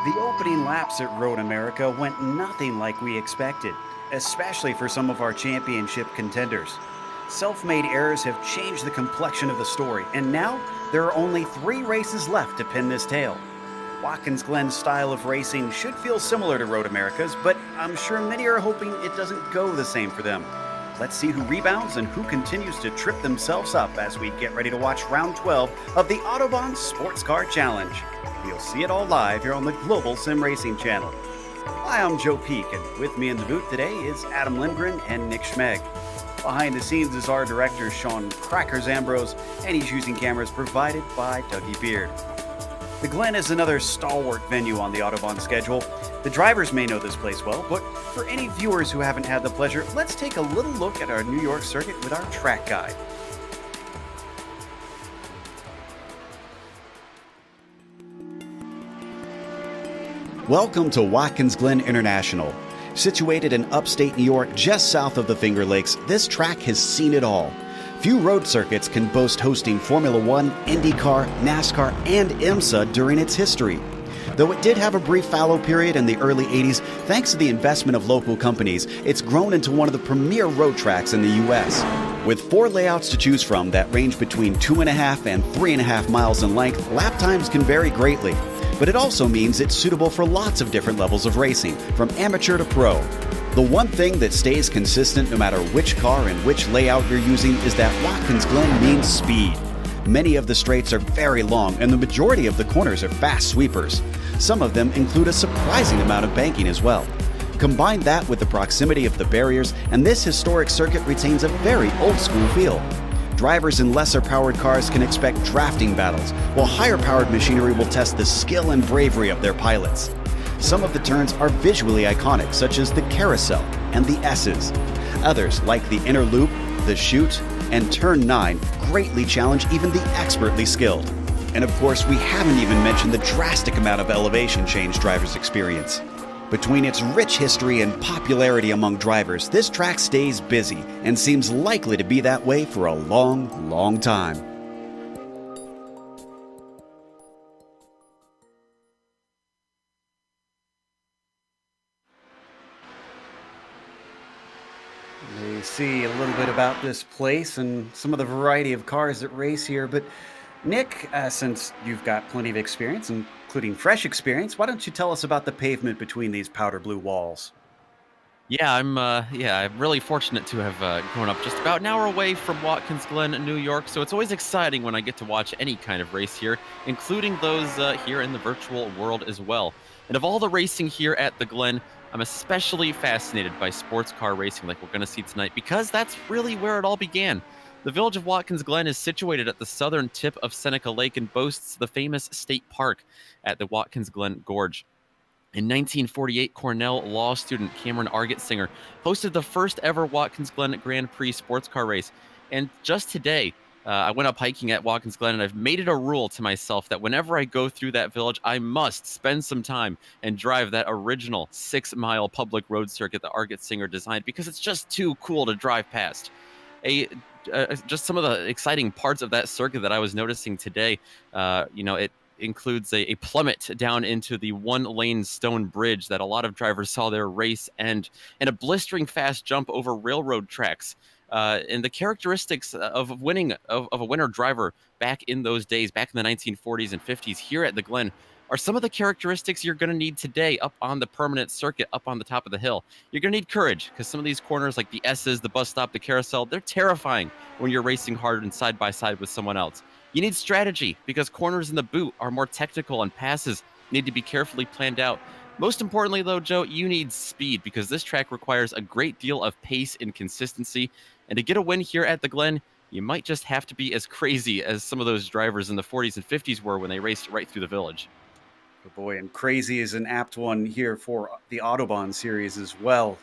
The opening laps at Road America went nothing like we expected, especially for some of our championship contenders. Self made errors have changed the complexion of the story, and now there are only 3 races left to pin this tale. Watkins Glen's style of racing should feel similar to Road America's, but I'm sure many are hoping it doesn't go the same for them. Let's see who rebounds and who continues to trip themselves up as we get ready to watch round 12 of the Autobahn Sportscar Challenge. You'll see it all live here on the Global SimRacing Channel. Hi, I'm Joe Peak, and with me in the booth today is Adam Lindgren and Nick Schmeg. Behind the scenes is our director, Sean Crackers Ambrose, and he's using cameras provided by Dougie Beard. The Glen is another stalwart venue on the Autobahn schedule. The drivers may know this place well, but for any viewers who haven't had the pleasure, let's take a little look at our New York circuit with our track guide. Welcome to Watkins Glen International. Situated in upstate New York, just south of the Finger Lakes, this track has seen it all. Few road circuits can boast hosting Formula One, IndyCar, NASCAR, and IMSA during its history. Though it did have a brief fallow period in the early 80s, thanks to the investment of local companies, it's grown into one of the premier road tracks in the U.S. With 4 layouts to choose from that range between 2.5 and 3.5 miles in length, lap times can vary greatly. But it also means it's suitable for lots of different levels of racing, from amateur to pro. The one thing that stays consistent no matter which car and which layout you're using is that Watkins Glen means speed. Many of the straights are very long, and the majority of the corners are fast sweepers. Some of them include a surprising amount of banking as well. Combine that with the proximity of the barriers, and this historic circuit retains a very old-school feel. Drivers in lesser-powered cars can expect drafting battles, while higher-powered machinery will test the skill and bravery of their pilots. Some of the turns are visually iconic, such as the carousel and the S's. Others, like the inner loop, the chute, and turn 9, greatly challenge even the expertly skilled. And of course, we haven't even mentioned the drastic amount of elevation change drivers experience. Between its rich history and popularity among drivers, this track stays busy and seems likely to be that way for a long, long time. We see a little bit about this place and some of the variety of cars that race here, but Nick, since you've got plenty of experience, including fresh experience, why don't you tell us about the pavement between these powder blue walls? I'm really fortunate to have grown up just about an hour away from Watkins Glen, New York. So it's always exciting when I get to watch any kind of race here, including those here in the virtual world as well. And of all the racing here at the Glen, I'm especially fascinated by sports car racing, like we're going to see tonight, because that's really where it all began. The village of Watkins Glen is situated at the southern tip of Seneca Lake and boasts the famous state park at the Watkins Glen Gorge. In 1948, Cornell law student Cameron Argetsinger hosted the first ever Watkins Glen Grand Prix sports car race. And just today, I went up hiking at Watkins Glen, and I've made it a rule to myself that whenever I go through that village, I must spend some time and drive that original 6-mile public road circuit that Argetsinger designed, because it's just too cool to drive past. Just some of the exciting parts of that circuit that I was noticing today, it includes a plummet down into the 1-lane stone bridge that a lot of drivers saw their race end, and a blistering fast jump over railroad tracks. And the characteristics of a winner driver back in those days, back in the 1940s and 50s here at the Glen, are some of the characteristics you're going to need today up on the permanent circuit, up on the top of the hill. You're going to need courage, because some of these corners, like the S's, the bus stop, the carousel, they're terrifying when you're racing hard and side by side with someone else. You need strategy, because corners in the boot are more technical and passes need to be carefully planned out. Most importantly, though, Joe, you need speed, because this track requires a great deal of pace and consistency. And to get a win here at the Glen, you might just have to be as crazy as some of those drivers in the 40s and 50s were when they raced right through the village. Oh boy, and crazy is an apt one here for the Autobahn series as well,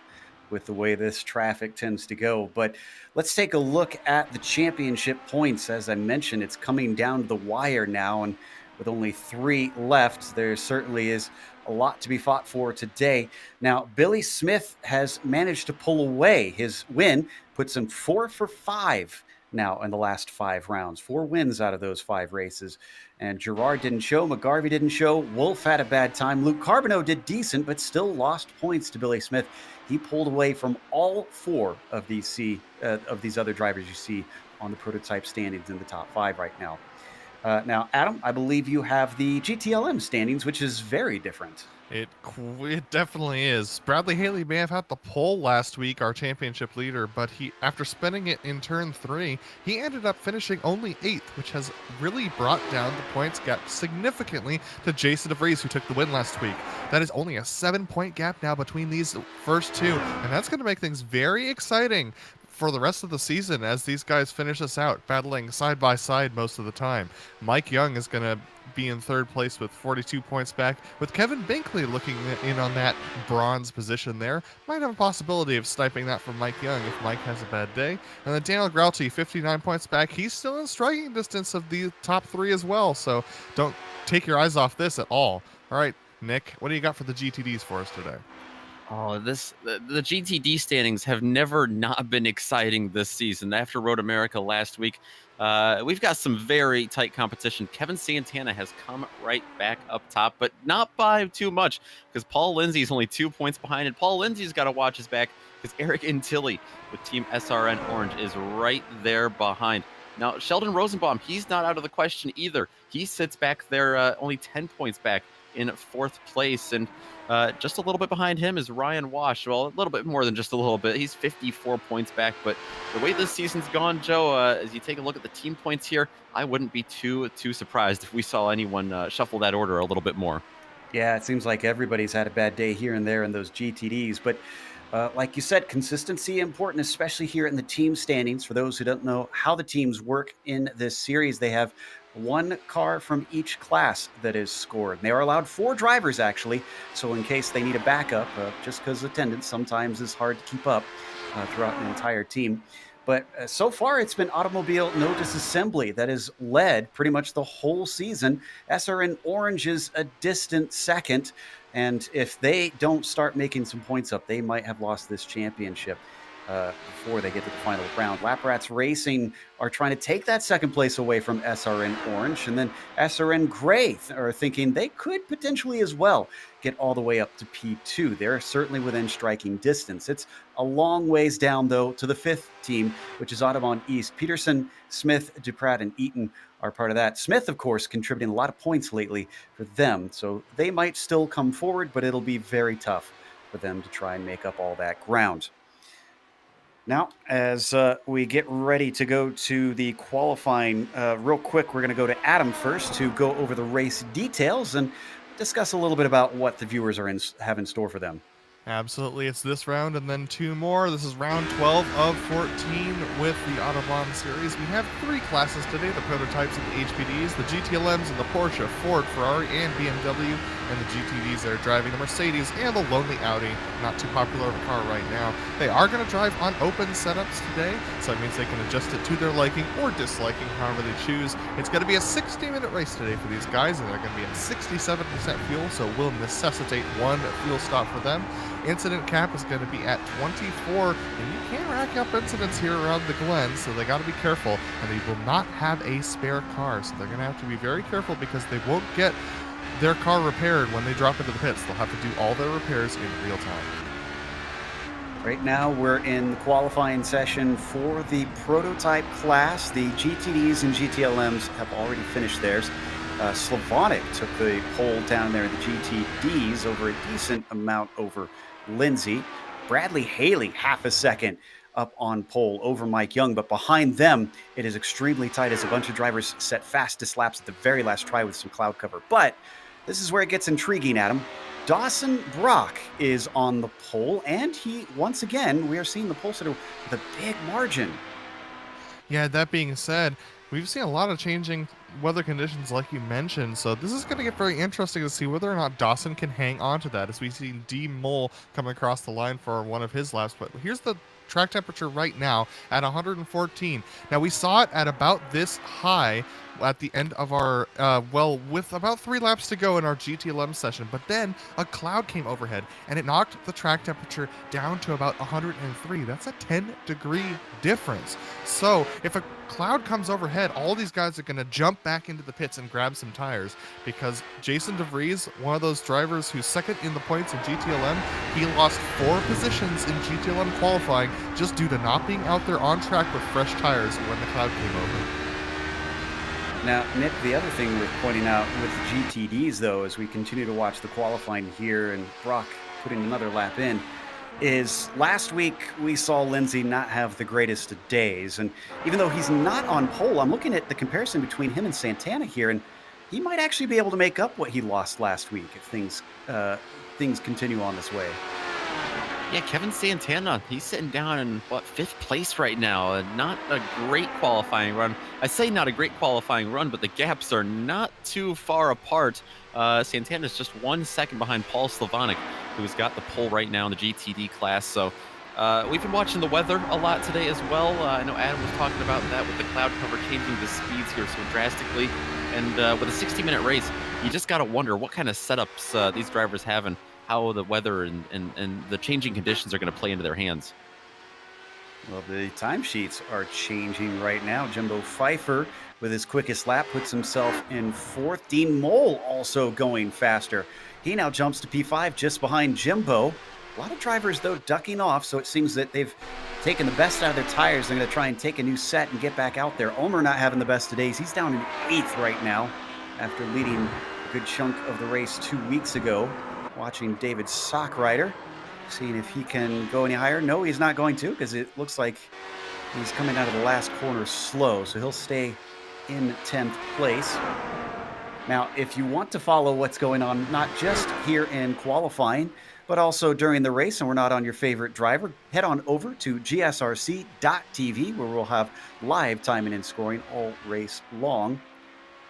with the way this traffic tends to go. But let's take a look at the championship points. As I mentioned, it's coming down to the wire now, and with only 3 left, there certainly is a lot to be fought for today. Now, Billy Smith has managed to pull away. His win puts him 4 for 5 now in the last 5 rounds. 4 wins out of those 5 races. And Girard didn't show, McGarvey didn't show, Wolf had a bad time. Luke Carbonneau did decent, but still lost points to Billy Smith. He pulled away from all 4 of these other drivers you see on the prototype standings in the top 5 right now. Now, Adam, I believe you have the GTLM standings, which is very different. It definitely is. Bradley Haley may have had the pole last week, our championship leader, but after spending it in turn 3, he ended up finishing only 8th, which has really brought down the points gap significantly to Jason DeVries, who took the win last week. That is only a 7-point gap now between these first 2, and that's going to make things very exciting for the rest of the season as these guys finish this out, battling side by side most of the time. Mike Young is going to be in 3rd place with 42 points back, with Kevin Binkley looking in on that bronze position there. Might have a possibility of sniping that from Mike Young if Mike has a bad day. And then Daniel Grauty, 59 points back. He's still in striking distance of the top 3 as well, so don't take your eyes off this at all. All right, Nick, what do you got for the GTDs for us today? Oh, the GTD standings have never not been exciting this season. After Road America last week, we've got some very tight competition. Kevin Santana has come right back up top, but not by too much because Paul Lindsay's only 2 points behind, and Paul Lindsay's got to watch his back because Eric Intilli with Team SRN Orange is right there behind. Now, Sheldon Rosenbaum, he's not out of the question either. He sits back there only 10 points back in 4th place, and just a little bit behind him is Ryan Wash. Well, a little bit more than just a little bit. He's 54 points back, but the way this season's gone, Joe, as you take a look at the team points here, I wouldn't be too surprised if we saw anyone shuffle that order a little bit more. Yeah, it seems like everybody's had a bad day here and there in those GTDs, but like you said, consistency important, especially here in the team standings. For those who don't know how the teams work in this series, they have 1 car from each class that is scored. They are allowed 4 drivers, actually, so in case they need a backup, just because attendance sometimes is hard to keep up throughout an entire team. But so far, it's been Automobile No Disassembly that has led pretty much the whole season. SRN Orange is a distant second, and if they don't start making some points up, they might have lost this championship before they get to the final round. Laprats Racing are trying to take that 2nd place away from SRN Orange, and then SRN Gray are thinking they could potentially as well get all the way up to P2. They're certainly within striking distance. It's a long ways down, though, to the 5th team, which is Autobahn East. Peterson, Smith, Duprat, and Eaton are part of that. Smith, of course, contributing a lot of points lately for them, so they might still come forward, but it'll be very tough for them to try and make up all that ground. Now, as we get ready to go to the qualifying, real quick, we're going to go to Adam first to go over the race details and discuss a little bit about what the viewers have in store for them. Absolutely. It's this round and then 2 more. This is round 12 of 14 with the Autobahn series. We have 3 classes today, the prototypes and the HPDs, the GTLMs and the Porsche, Ford, Ferrari, and BMW, and the GTDs that are driving the Mercedes and the lonely Audi. Not too popular of a car right now. They are going to drive on open setups today, so that means they can adjust it to their liking or disliking, however they choose. It's going to be a 60-minute race today for these guys, and they're going to be at 67% fuel, so it will necessitate 1 fuel stop for them. Incident cap is going to be at 24, and you can rack up incidents here around the Glen, so they got to be careful, and they will not have a spare car, so they're going to have to be very careful because they won't get their car repaired when they drop into the pits. They'll have to do all their repairs in real time. Right now, we're in the qualifying session for the prototype class. The GTDs and GTLMs have already finished theirs. Slavonic took the pole down there in the GTDs over a decent amount over Lindsay. Bradley Haley, half a second up on pole over Mike Young, but behind them, it is extremely tight as a bunch of drivers set fastest laps at the very last try with some cloud cover. But this is where it gets intriguing, Adam. Dawson Brock is on the pole, and he, once again, we are seeing the pole sitter with a big margin. Yeah, that being said, we've seen a lot of changing weather conditions like you mentioned, so this is going to get very interesting to see whether or not Dawson can hang on to that as we see D. Mole come across the line for one of his laps. But here's the track temperature right now at 114. Now we saw it at about this high at the end of our, with about 3 laps to go in our GTLM session. But then a cloud came overhead and it knocked the track temperature down to about 103. That's a 10-degree difference. So if a cloud comes overhead, all these guys are going to jump back into the pits and grab some tires, because Jason DeVries, one of those drivers who's second in the points in GTLM, he lost 4 positions in GTLM qualifying just due to not being out there on track with fresh tires when the cloud came over. Now, Nick, the other thing worth pointing out with GTDs, though, as we continue to watch the qualifying here and Brock putting another lap in, is last week we saw Lindsay not have the greatest of days. And even though he's not on pole, I'm looking at the comparison between him and Santana here, and he might actually be able to make up what he lost last week if things continue on this way. Yeah, Kevin Santana, he's sitting down in, 5th place right now. Not a great qualifying run. I say not a great qualifying run, but the gaps are not too far apart. Santana's just 1 second behind Paul Slavonic, who's got the pole right now in the GTD class. So we've been watching the weather a lot today as well. I know Adam was talking about that with the cloud cover changing the speeds here so drastically. And with a 60-minute race, you just got to wonder what kind of setups these drivers have and how the weather and the changing conditions are going to play into their hands. Well, the timesheets are changing right now. Jimbo Pfeiffer, with his quickest lap, puts himself in 4th. Dean Mole also going faster. He now jumps to P5 just behind Jimbo. A lot of drivers, though, ducking off, so it seems that they've taken the best out of their tires. They're going to try and take a new set and get back out there. Omer not having the best of days. He's down in 8th right now after leading a good chunk of the race 2 weeks ago. Watching David Sockrider, seeing if he can go any higher. No, he's not going to, because it looks like he's coming out of the last corner slow, so he'll stay in 10th place. Now, if you want to follow what's going on, not just here in qualifying, but also during the race, and we're not on your favorite driver, head on over to GSRC.tv, where we'll have live timing and scoring all race long.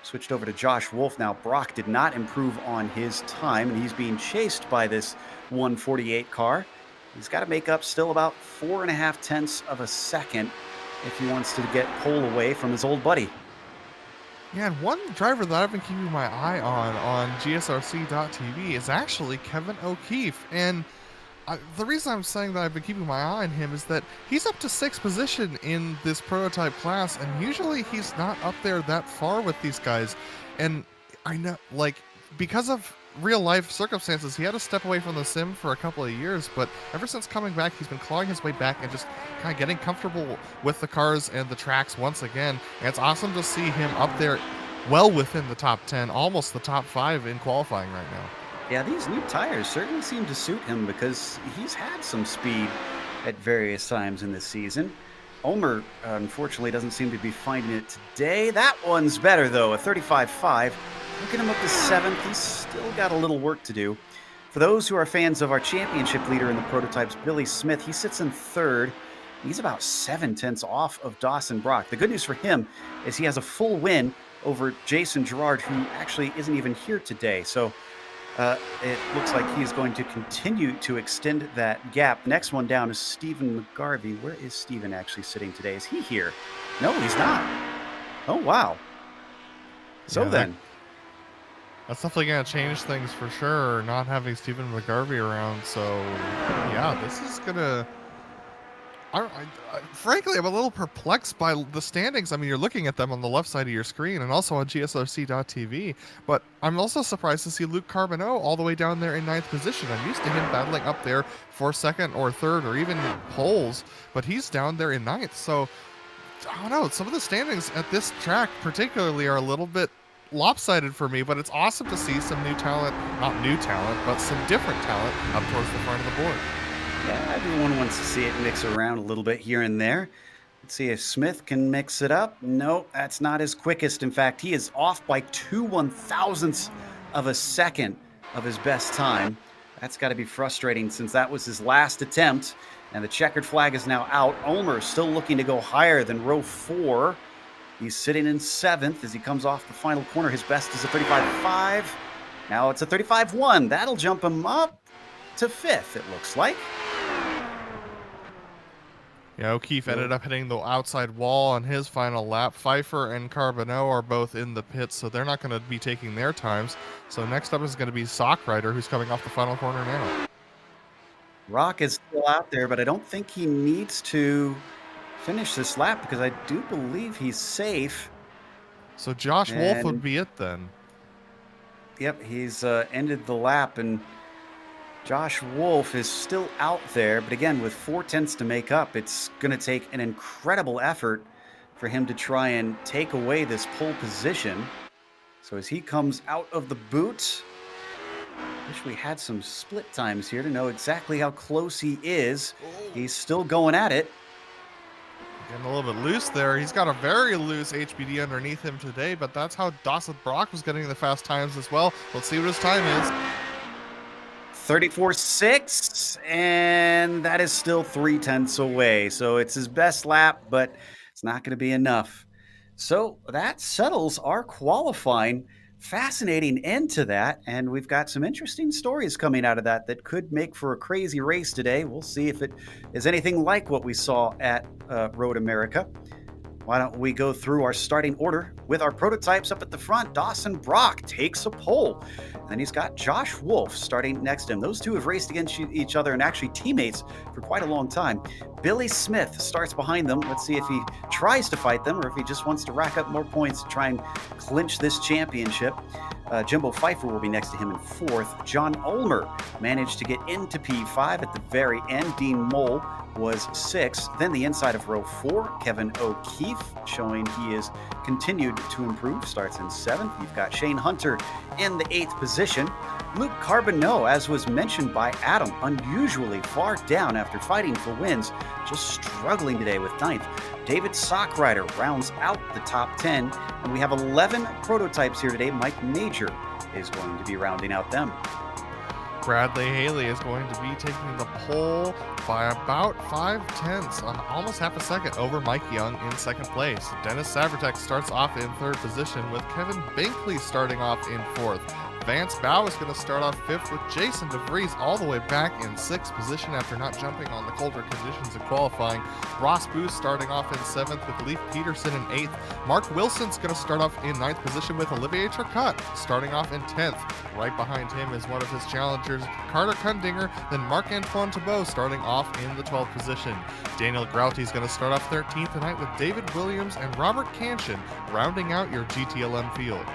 Switched over to Josh Wolf now. Brock did not improve on his time, and he's being chased by this 148 car. He's got to make up still about 4.5 tenths of a second if he wants to get pole away from his old buddy. Yeah, and one driver that I've been keeping my eye on GSRC.tv is actually Kevin O'Keefe. And the reason I'm saying that I've been keeping my eye on him is that he's up to 6th position in this prototype class, and usually he's not up there that far with these guys. And I know, because of real life circumstances, he had to step away from the sim for a couple of years, but ever since coming back, he's been clawing his way back and just kind of getting comfortable with the cars and the tracks once again. And it's awesome to see him up there well within the top 10, almost the top 5 in qualifying right now. Yeah, these new tires certainly seem to suit him, because he's had some speed at various times in this season. Omer, unfortunately, doesn't seem to be finding it today. That one's better, though, a 35.5. Look at him up to 7th. He's still got a little work to do. For those who are fans of our championship leader in the prototypes, Billy Smith, he sits in 3rd. He's about 7 tenths off of Dawson Brock. The good news for him is he has a full win over Jason Gerard, who actually isn't even here today. So it looks like he's going to continue to extend that gap. Next one down is Stephen McGarvey. Where is Stephen actually sitting today? Is he here? No, he's not. Oh, wow. So then. That's definitely going to change things for sure, not having Stephen McGarvey around. So, yeah, this is going to... frankly, I'm a little perplexed by the standings. I mean, you're looking at them on the left side of your screen and also on GSRC.tv, but I'm also surprised to see Luke Carbonneau all the way down there in 9th position. I'm used to him battling up there for 2nd or 3rd or even poles, but he's down there in 9th. So, I don't know, some of the standings at this track particularly are a little bit lopsided for me, but it's awesome to see some new talent, not new talent, but some different talent up towards the front of the board. Yeah, everyone wants to see it mix around a little bit here and there. Let's see if Smith can mix it up. No, that's not his quickest. In fact, he is off by 2 1/1000ths of a second of his best time. That's got to be frustrating, since that was his last attempt, and the checkered flag is now out. Omer still looking to go higher than row 4. He's sitting in 7th as he comes off the final corner. His best is a 35.5. Now it's a 35.1. That'll jump him up to 5th, it looks like. Yeah, O'Keefe ended up hitting the outside wall on his final lap. Pfeiffer and Carbonneau are both in the pits, so they're not going to be taking their times. So next up is going to be Sockrider, who's coming off the final corner now. Rock is still out there, but I don't think he needs to finish this lap because I do believe he's safe. So Josh Wolf would be it then. Yep, he's ended the lap, and Josh Wolf is still out there, but again, with 4/10 to make up, it's going to take an incredible effort for him to try and take away this pole position. So as he comes out of the boot, wish we had some split times here to know exactly how close he is. He's still going at it. Getting a little bit loose there. He's got a very loose HPD underneath him today, but that's how Dawson Brock was getting the fast times as well. Let's see what his time is. 34.6, and that is still 3/10 away. So it's his best lap, but it's not going to be enough. So that settles our qualifying. Fascinating end to that, and we've got some interesting stories coming out of that could make for a crazy race today. We'll see if it is anything like what we saw at Road America. Why don't we go through our starting order with our prototypes up at the front. Dawson Brock takes a pole. And he's got Josh Wolf starting next to him. Those two have raced against each other and actually teammates for quite a long time. Billy Smith starts behind them. Let's see if he tries to fight them or if he just wants to rack up more points to try and clinch this championship. Jimbo Pfeiffer will be next to him in fourth. John Ulmer managed to get into P5 at the very end. Dean Mole was sixth. Then the inside of row 4, Kevin O'Keefe, showing he is continued to improve, starts in seventh. You've got Shane Hunter in the 8th position. Luke Carbonneau, as was mentioned by Adam, unusually far down after fighting for wins, just struggling today with 9th. David Sockrider rounds out the top 10, and we have 11 prototypes here today. Mike Major is going to be rounding out them. Bradley Haley is going to be taking the pole by about 5/10, almost half a second over Mike Young in second place. Dennis Savertek starts off in third position with Kevin Binkley starting off in fourth. Vance Bow is going to start off fifth with Jason DeVries all the way back in sixth position after not jumping on the colder conditions of qualifying. Ross Booth starting off in seventh with Leif Peterson in eighth. Mark Wilson's going to start off in ninth position with Olivier Turcotte starting off in 10th. Right behind him is one of his challengers, Carter Kundinger, then Marc-Antoine Thibault starting off in the 12th position. Daniel Grouty's going to start off 13th tonight with David Williams and Robert Canshin rounding out your GTLM field.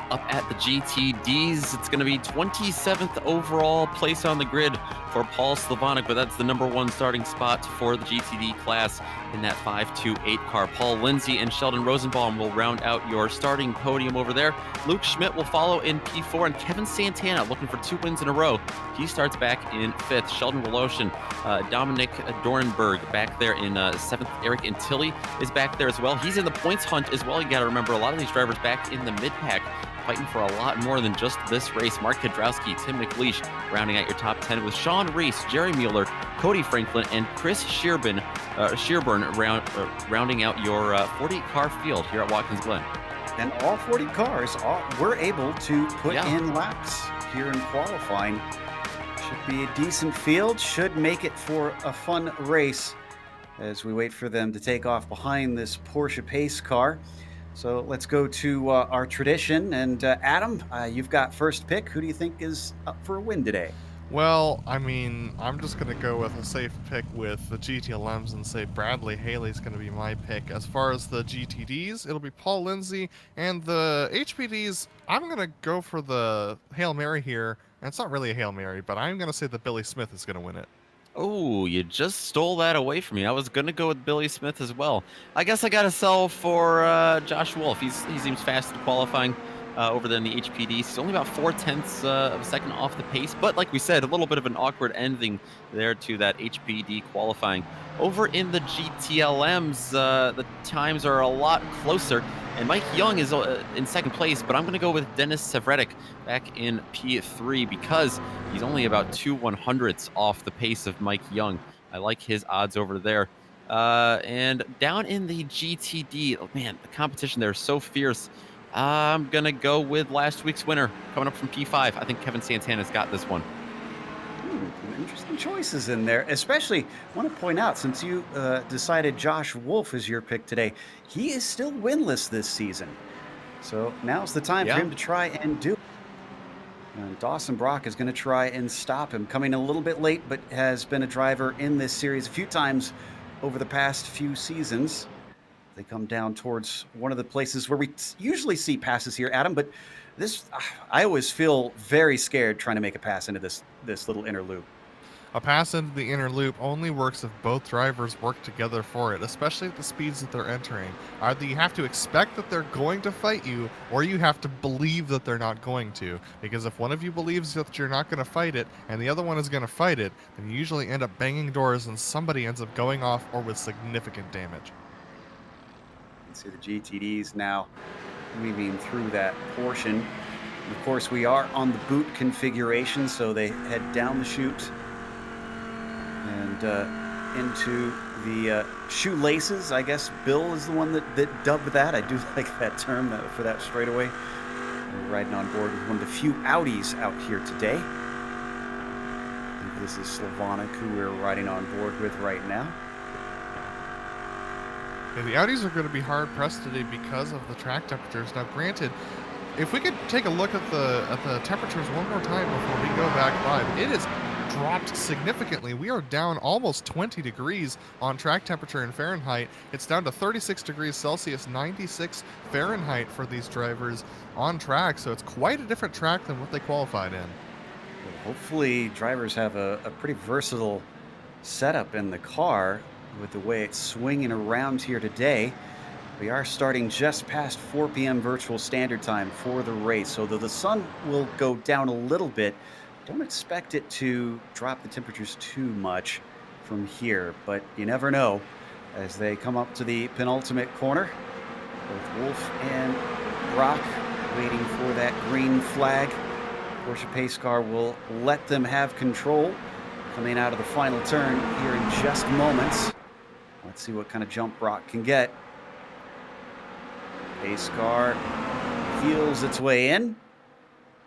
Up at the GTDs, it's going to be 27th overall place on the grid for Paul Slavonic, but that's the number 1 starting spot for the GTD class in that 528 car. Paul Lindsay and Sheldon Rosenbaum will round out your starting podium over there. Luke Schmidt will follow in P4, and Kevin Santana looking for 2 wins in a row. He starts back in 5th. Sheldon Woloshin, Dominic Dorenberg back there in 7th. Eric Antilli is back there as well. He's in the points hunt as well. You got to remember, a lot of these drivers back in the mid-pack fighting for a lot more than just this race. Mark Kudrowski, Tim McLeish rounding out your top 10 with Sean Reese, Jerry Mueller, Cody Franklin, and Chris Shearburn rounding out your 40-car field here at Watkins Glen. And all 40 cars were able to put in laps here in qualifying. Should be a decent field, should make it for a fun race as we wait for them to take off behind this Porsche pace car. So let's go to our tradition. And Adam, you've got first pick. Who do you think is up for a win today? Well, I mean, I'm just going to go with a safe pick with the GTLMs and say Bradley Haley's going to be my pick. As far as the GTDs, it'll be Paul Lindsay. And the HPDs, I'm going to go for the Hail Mary here. And it's not really a Hail Mary, but I'm going to say that Billy Smith is going to win it. Oh, you just stole that away from me. I was going to go with Billy Smith as well. I guess I got to sell for Josh Wolf. He seems fast in qualifying over there in the HPD. He's only about 0.4 of a second off the pace. But like we said, a little bit of an awkward ending there to that HPD qualifying. Over in the GTLMs, the times are a lot closer. And Mike Young is in second place, but I'm going to go with Dennis Sevredek back in P3 because he's only about 2/100ths off the pace of Mike Young. I like his odds over there. And down in the GTD, oh man, the competition there is so fierce. I'm going to go with last week's winner coming up from P5. I think Kevin Santana's got this one. Interesting choices in there. Especially, want to point out, since you decided Josh Wolf is your pick today, he is still winless this season. So now's the time for Yeah. him to try and do it. And Dawson Brock is going to try and stop him. Coming a little bit late, but has been a driver in this series a few times over the past few seasons. They come down towards one of the places where we usually see passes here, Adam, but this, I always feel very scared trying to make a pass into this little inner loop. A pass into the inner loop only works if both drivers work together for it, especially at the speeds that they're entering. Either you have to expect that they're going to fight you, or you have to believe that they're not going to. Because if one of you believes that you're not going to fight it, and the other one is going to fight it, then you usually end up banging doors and somebody ends up going off or with significant damage. You can see the GTDs now weaving through that portion. And of course, we are on the boot configuration, so they head down the chute and into the shoelaces. I guess Bill is the one that dubbed that. I do like that term for that straightaway. We're riding on board with one of the few Audis out here today. I think this is Slavonic, who we're riding on board with right now. Yeah, the Audis are going to be hard pressed today because of the track temperatures. Now, granted, if we could take a look at the temperatures one more time before we go back live, it is dropped significantly. We are down almost 20 degrees on track temperature in Fahrenheit. It's down to 36 degrees Celsius, 96 Fahrenheit for these drivers on track. So it's quite a different track than what they qualified in. Well, hopefully drivers have a pretty versatile setup in the car with the way it's swinging around here today. We are starting just past 4 p.m. virtual standard time for the race. So though the sun will go down a little bit, don't expect it to drop the temperatures too much from here, but you never know as they come up to the penultimate corner. Both Wolf and Brock waiting for that green flag. Porsche pace car will let them have control coming out of the final turn here in just moments. Let's see what kind of jump Brock can get. Pace car feels its way in.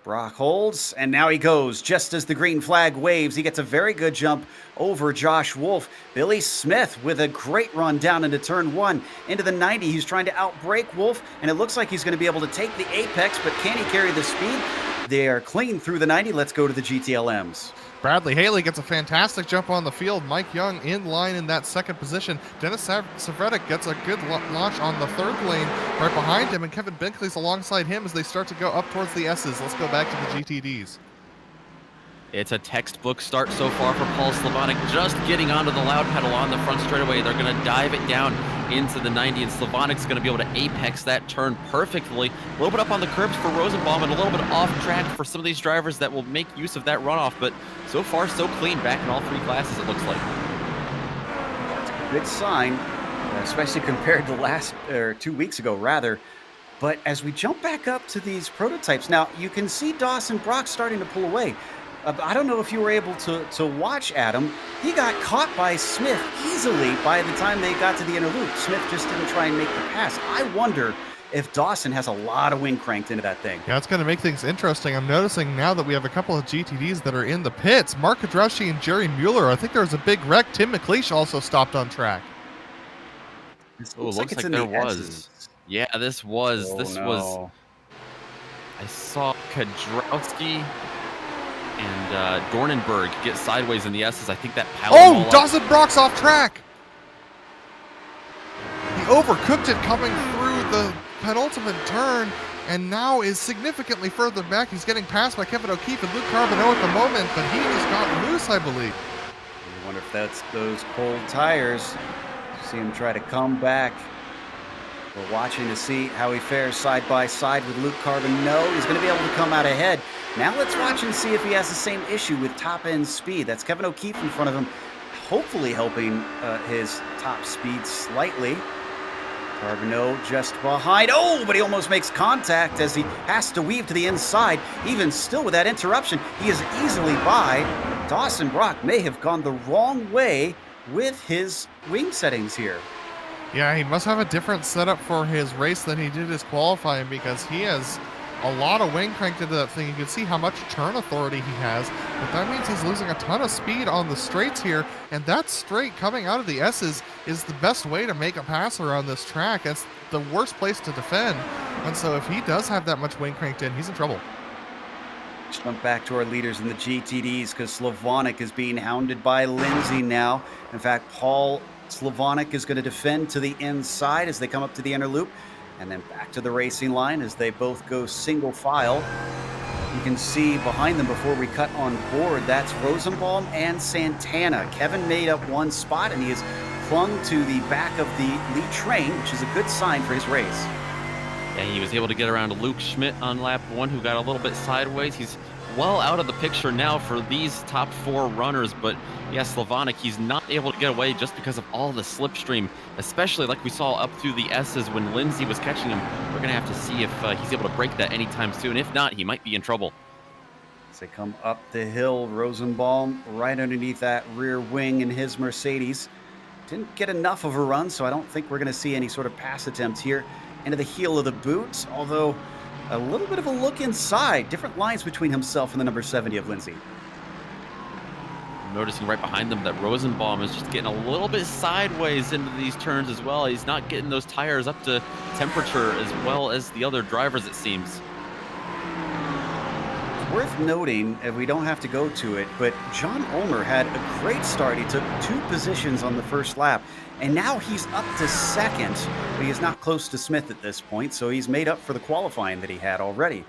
Brock holds, and now he goes. Just as the green flag waves, he gets a very good jump over Josh Wolf. Billy Smith with a great run down into turn 1. Into the 90, he's trying to outbrake Wolf, and it looks like he's going to be able to take the apex, but can he carry the speed? They are clean through the 90. Let's go to the GTLMs. Bradley Haley gets a fantastic jump on the field. Mike Young in line in that second position. Dennis Savretic gets a good launch on the third lane right behind him, and Kevin Binkley's alongside him as they start to go up towards the S's. Let's go back to the GTDs. It's a textbook start so far for Paul Slavonic, just getting onto the loud pedal on the front straightaway. They're going to dive it down into the 90, and Slavonic's going to be able to apex that turn perfectly. A little bit up on the curbs for Rosenbaum and a little bit off track for some of these drivers that will make use of that runoff, but so far so clean back in all three classes, it looks like. That's a good sign, especially compared to 2 weeks ago, rather. But as we jump back up to these prototypes, now you can see Dawson Brock starting to pull away. I don't know if you were able to watch Adam. He got caught by Smith easily by the time they got to the inner loop. Smith just didn't try and make the pass. I wonder if Dawson has a lot of wind cranked into that thing. Yeah, it's going to make things interesting. I'm noticing now that we have a couple of GTDs that are in the pits. Mark Kadrashi and Jerry Mueller. I think there was a big wreck. Tim McLeish also stopped on track. It looks like there was. Yeah, this was. I saw Kadraski and Dornenberg get sideways in the S's. I think that piled them all Dawson Brock's off track. He overcooked it coming through the penultimate turn and now is significantly further back. He's getting passed by Kevin O'Keefe and Luke Carbonneau at the moment, but he just got loose, I believe. I wonder if that's those cold tires. See him try to come back. We're watching to see how he fares side by side with Luke Carbonneau. He's going to be able to come out ahead. Now let's watch and see if he has the same issue with top-end speed. That's Kevin O'Keefe in front of him, hopefully helping his top speed slightly. Carbonneau just behind. Oh, but he almost makes contact as he has to weave to the inside. Even still with that interruption, he is easily by. Dawson Brock may have gone the wrong way with his wing settings here. Yeah, he must have a different setup for his race than he did his qualifying, because he has a lot of wing cranked into that thing. You can see how much turn authority he has, but that means he's losing a ton of speed on the straights here, and that straight coming out of the S's is the best way to make a pass around this track. That's the worst place to defend, and so if he does have that much wing cranked in, he's in trouble. Jump back to our leaders in the GTDs because Slavonic is being hounded by Lindsay now. In fact, Paul Slavonic is going to defend to the inside as they come up to the inner loop, and then back to the racing line as they both go single file. You can see behind them before we cut on board, that's Rosenbaum and Santana. Kevin made up one spot, and he has clung to the back of the lead train, which is a good sign for his race. And he was able to get around to Luke Schmidt on lap 1, who got a little bit sideways. He's well out of the picture now for these top 4 runners, but yeah, Slavonic, he's not able to get away just because of all the slipstream, especially like we saw up through the S's when Lindsay was catching him. We're going to have to see if he's able to break that anytime soon. If not, he might be in trouble. As they come up the hill, Rosenbaum right underneath that rear wing in his Mercedes. Didn't get enough of a run, so I don't think we're going to see any sort of pass attempts here into the heel of the boot, although a little bit of a look inside. Different lines between himself and the number 70 of Lindsay. Noticing right behind them that Rosenbaum is just getting a little bit sideways into these turns as well. He's not getting those tires up to temperature as well as the other drivers, it seems. Worth noting, and we don't have to go to it, but John Ulmer had a great start. He took 2 positions on the first lap, and now he's up to second, but he is not close to Smith at this point, so he's made up for the qualifying that he had already.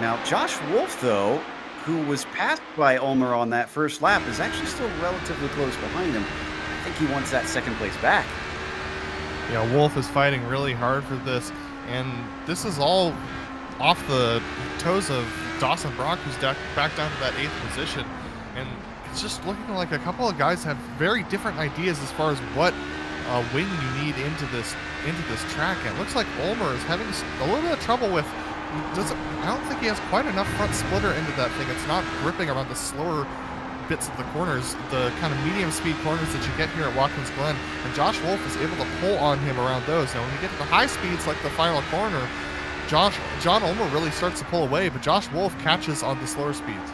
Now, Josh Wolf, though, who was passed by Ulmer on that first lap, is actually still relatively close behind him. I think he wants that second place back. Yeah, Wolf is fighting really hard for this, and this is all off the toes of Dawson Brock, who's back down to that 8th position. And it's just looking like a couple of guys have very different ideas as far as what wing you need into this track. And it looks like Ulmer is having a little bit of trouble with. I don't think he has quite enough front splitter into that thing. It's not gripping around the slower bits of the corners, the kind of medium speed corners that you get here at Watkins Glen. And Josh Wolf is able to pull on him around those. Now, when you get to the high speeds like the final corner, John Ulmer really starts to pull away, but Josh Wolf catches on the slower speeds.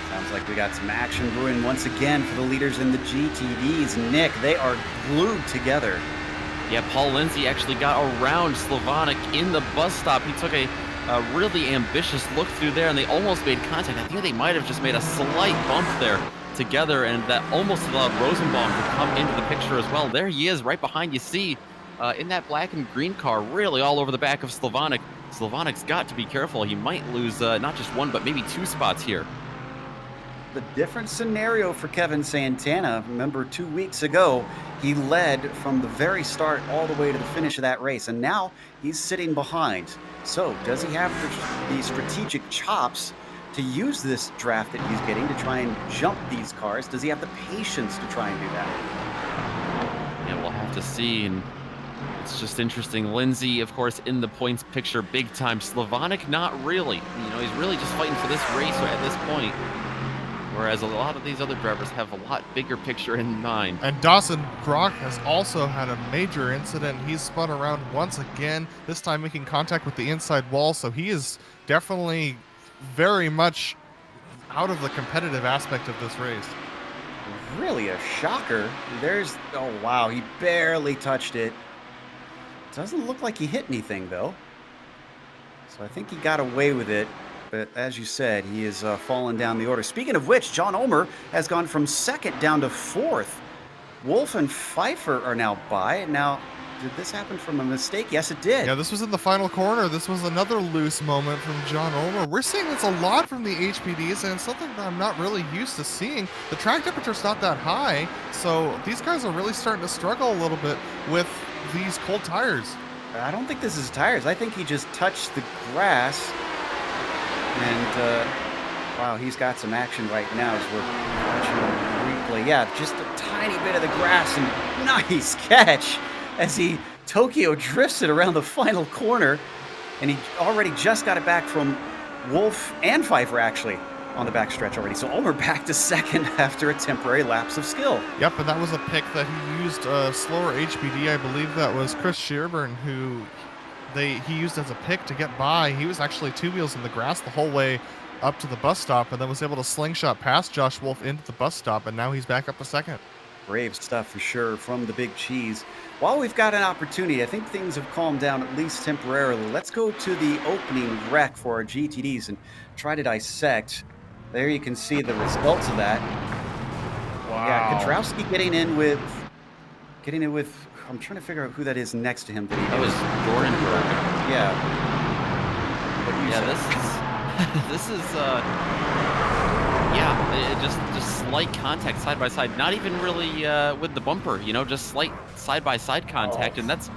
Sounds like we got some action brewing once again for the leaders in the GTDs. Nick, they are glued together. Yeah, Paul Lindsay actually got around Slavonic in the bus stop. He took a really ambitious look through there, and they almost made contact. I think they might have just made a slight bump there together, and that almost allowed Rosenbaum to come into the picture as well. There he is right behind you. See, in that black and green car, really all over the back of Slavonic. Slavonic's got to be careful. He might lose not just 1, but maybe 2 spots here. The different scenario for Kevin Santana. Remember, 2 weeks ago, he led from the very start all the way to the finish of that race, and now he's sitting behind. So does he have the strategic chops to use this draft that he's getting to try and jump these cars? Does he have the patience to try and do that? Yeah, we'll have to see. And it's just interesting. Lindsay, of course, in the points picture big time. Slavonic, not really. You know, he's really just fighting for this race at this point. Whereas a lot of these other drivers have a lot bigger picture in mind. And Dawson Brock has also had a major incident. He's spun around once again, this time making contact with the inside wall. So he is definitely very much out of the competitive aspect of this race. Really a shocker. Oh wow, he barely touched it. Doesn't look like he hit anything though. So I think he got away with it. But as you said, he is fallen down the order. Speaking of which, John Ulmer has gone from 2nd down to 4th. Wolf and Pfeiffer are now by. Now, did this happen from a mistake? Yes, it did. Yeah, this was in the final corner. This was another loose moment from John Ulmer. We're seeing this a lot from the HPDs, and it's something that I'm not really used to seeing. The track temperature's not that high, so these guys are really starting to struggle a little bit with these cold tires. I don't think this is tires. I think he just touched the grass. And, wow, he's got some action right now as we're watching the replay. Yeah, just a tiny bit of the grass, and nice catch as he Tokyo drifts it around the final corner. And he already just got it back from Wolf and Pfeiffer, actually, on the backstretch already. So Ulmer back to 2nd after a temporary lapse of skill. Yep, and that was a pick that he used slower HPD. I believe that was Chris Shearburn who he used as a pick to get by. He was actually 2 wheels in the grass the whole way up to the bus stop, and then was able to slingshot past Josh Wolf into the bus stop, and now he's back up to second. Brave stuff for sure from the Big Cheese. While we've got an opportunity, I think things have calmed down at least temporarily. Let's go to the opening wreck for our GTDs and try to dissect. There you can see the results of that. Wow. Yeah, Katrowski getting in with, I'm trying to figure out who that is next to him. That was Dornenberg. Yeah. Yeah, this is just slight contact side by side. Not even really with the bumper, just slight side by side contact, and that's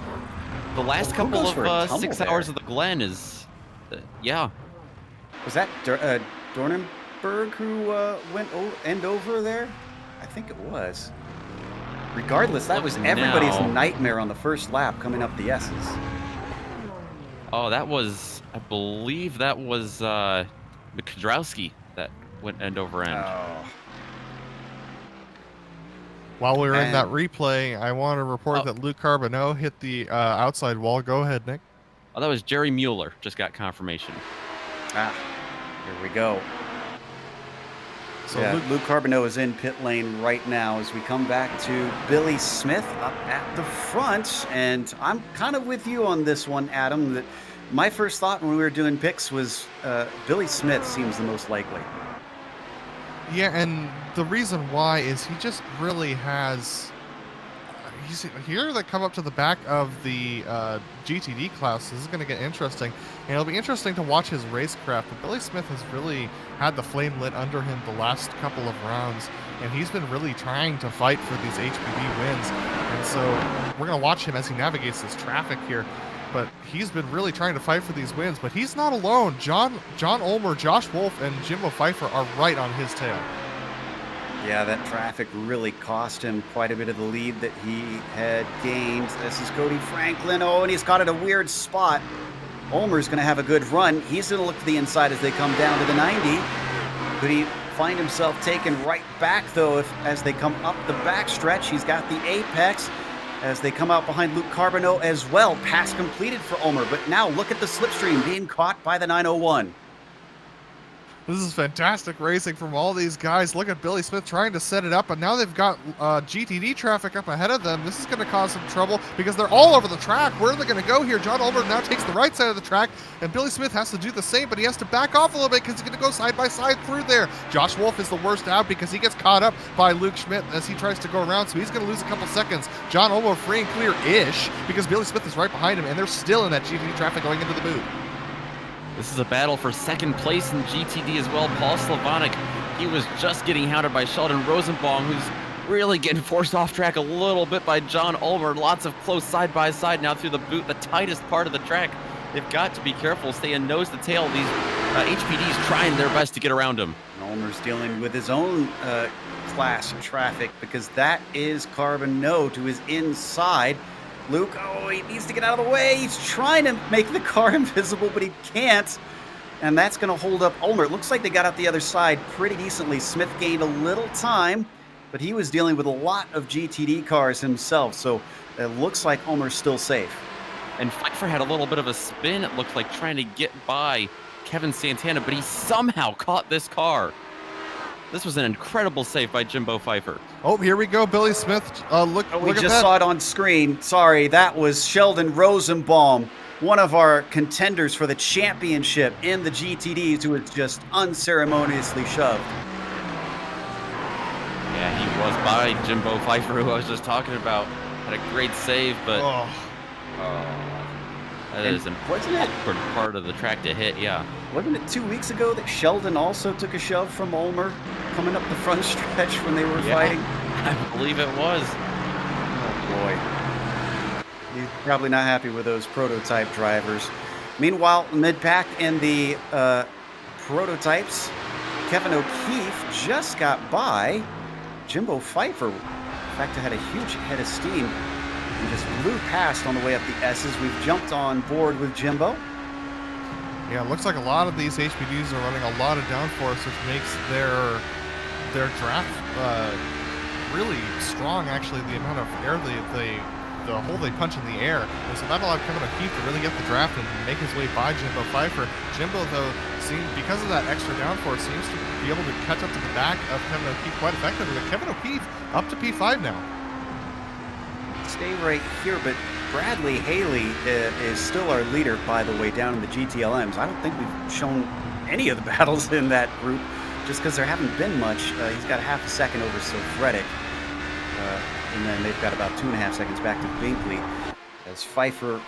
the last couple of 6 hours of the Glen is, yeah. Was that Dornenberg who went end over there? I think it was. Regardless, that was everybody's nightmare on the first lap coming up the S's. Oh, I believe that was Kudrowski that went end over end. Oh. While we were in that replay, I want to report that Luke Carbonneau hit the outside wall. Go ahead, Nick. Oh, that was Jerry Mueller. Just got confirmation. Here we go. So Yeah, Luke Carbonneau is in pit lane right now as we come back to Billy Smith up at the front. And I'm kind of with you on this one, Adam, that my first thought when we were doing picks was Billy Smith seems the most likely. Yeah, and the reason why is he just really has... He's here that come up to the back of the GTD class. This is going to get interesting, and it'll be interesting to watch his racecraft. But Billy Smith has really had the flame lit under him the last couple of rounds, and he's been really trying to fight for these HPV wins. And so we're going to watch him as he navigates this traffic here. But he's been really trying to fight for these wins. But he's not alone. John Ulmer, Josh Wolf, and Jimbo Pfeiffer are right on his tail. Yeah, that traffic really cost him quite a bit of the lead that he had gained. This is Cody Franklin. Oh, and he's got it a weird spot. Ulmer's going to have a good run. He's going to look to the inside as they come down to the 90. Could he find himself taken right back, though, as they come up the backstretch? He's got the apex as they come out behind Luke Carbonneau as well. Pass completed for Ulmer, but now look at the slipstream being caught by the 901. This is fantastic racing from all these guys. Look at Billy Smith trying to set it up, and now they've got GTD traffic up ahead of them. This is going to cause some trouble because they're all over the track. Where are they going to go here? John Ulmer now takes the right side of the track, and Billy Smith has to do the same, but he has to back off a little bit because he's going to go side by side through there. Josh Wolf is the worst out because he gets caught up by Luke Schmidt as he tries to go around, so he's going to lose a couple seconds. John Ulmer free and clear-ish because Billy Smith is right behind him, and they're still in that GTD traffic going into the boot. This is a battle for second place in GTD as well. Paul Slavonic, he was just getting hounded by Sheldon Rosenbaum, who's really getting forced off track a little bit by John Ulmer. Lots of close side by side now through the boot, the tightest part of the track. They've got to be careful, staying nose to tail. These HPDs trying their best to get around him. Ulmer's dealing with his own class of traffic because that is Carbonneau to his inside. Luke, he needs to get out of the way. He's trying to make the car invisible, but he can't. And that's going to hold up Ulmer. It looks like they got out the other side pretty decently. Smith gained a little time, but he was dealing with a lot of GTD cars himself. So it looks like Ulmer's still safe. And Pfeiffer had a little bit of a spin, it looked like, trying to get by Kevin Santana, but he somehow caught this car. This was an incredible save by Jimbo Pfeiffer. Oh, here we go, Billy Smith. Look we at just that. saw it on screen. Sorry, that was Sheldon Rosenbaum, one of our contenders for the championship in the GTDs, who was just unceremoniously shoved. Yeah, he was by Jimbo Pfeiffer, who I was just talking about. Had a great save, but that is an awkward part of the track to hit, yeah. Wasn't it 2 weeks ago that Sheldon also took a shove from Ulmer coming up the front stretch when they were fighting? I believe it was. Oh, boy. He's probably not happy with those prototype drivers. Meanwhile, mid-pack in the prototypes, Kevin O'Keefe just got by Jimbo Pfeiffer. In fact, it had a huge head of steam and just blew past on the way up the S's. We've jumped on board with Jimbo. Yeah, it looks like a lot of these HPDs are running a lot of downforce, which makes their draft really strong. Actually, the amount of air they the hole they punch in the air. And so that allowed Kevin O'Keefe to really get the draft and make his way by Jimbo Pfeiffer. Jimbo, though, because of that extra downforce, seems to be able to catch up to the back of Kevin O'Keefe quite effectively. Kevin O'Keefe up to P5 now. Stay right here, but Bradley Haley is still our leader, by the way, down in the GTLMs. I don't think we've shown any of the battles in that group, just because there haven't been much. He's got a half a second over Silfredic, and then they've got about 2.5 seconds back to Binkley. As Pfeiffer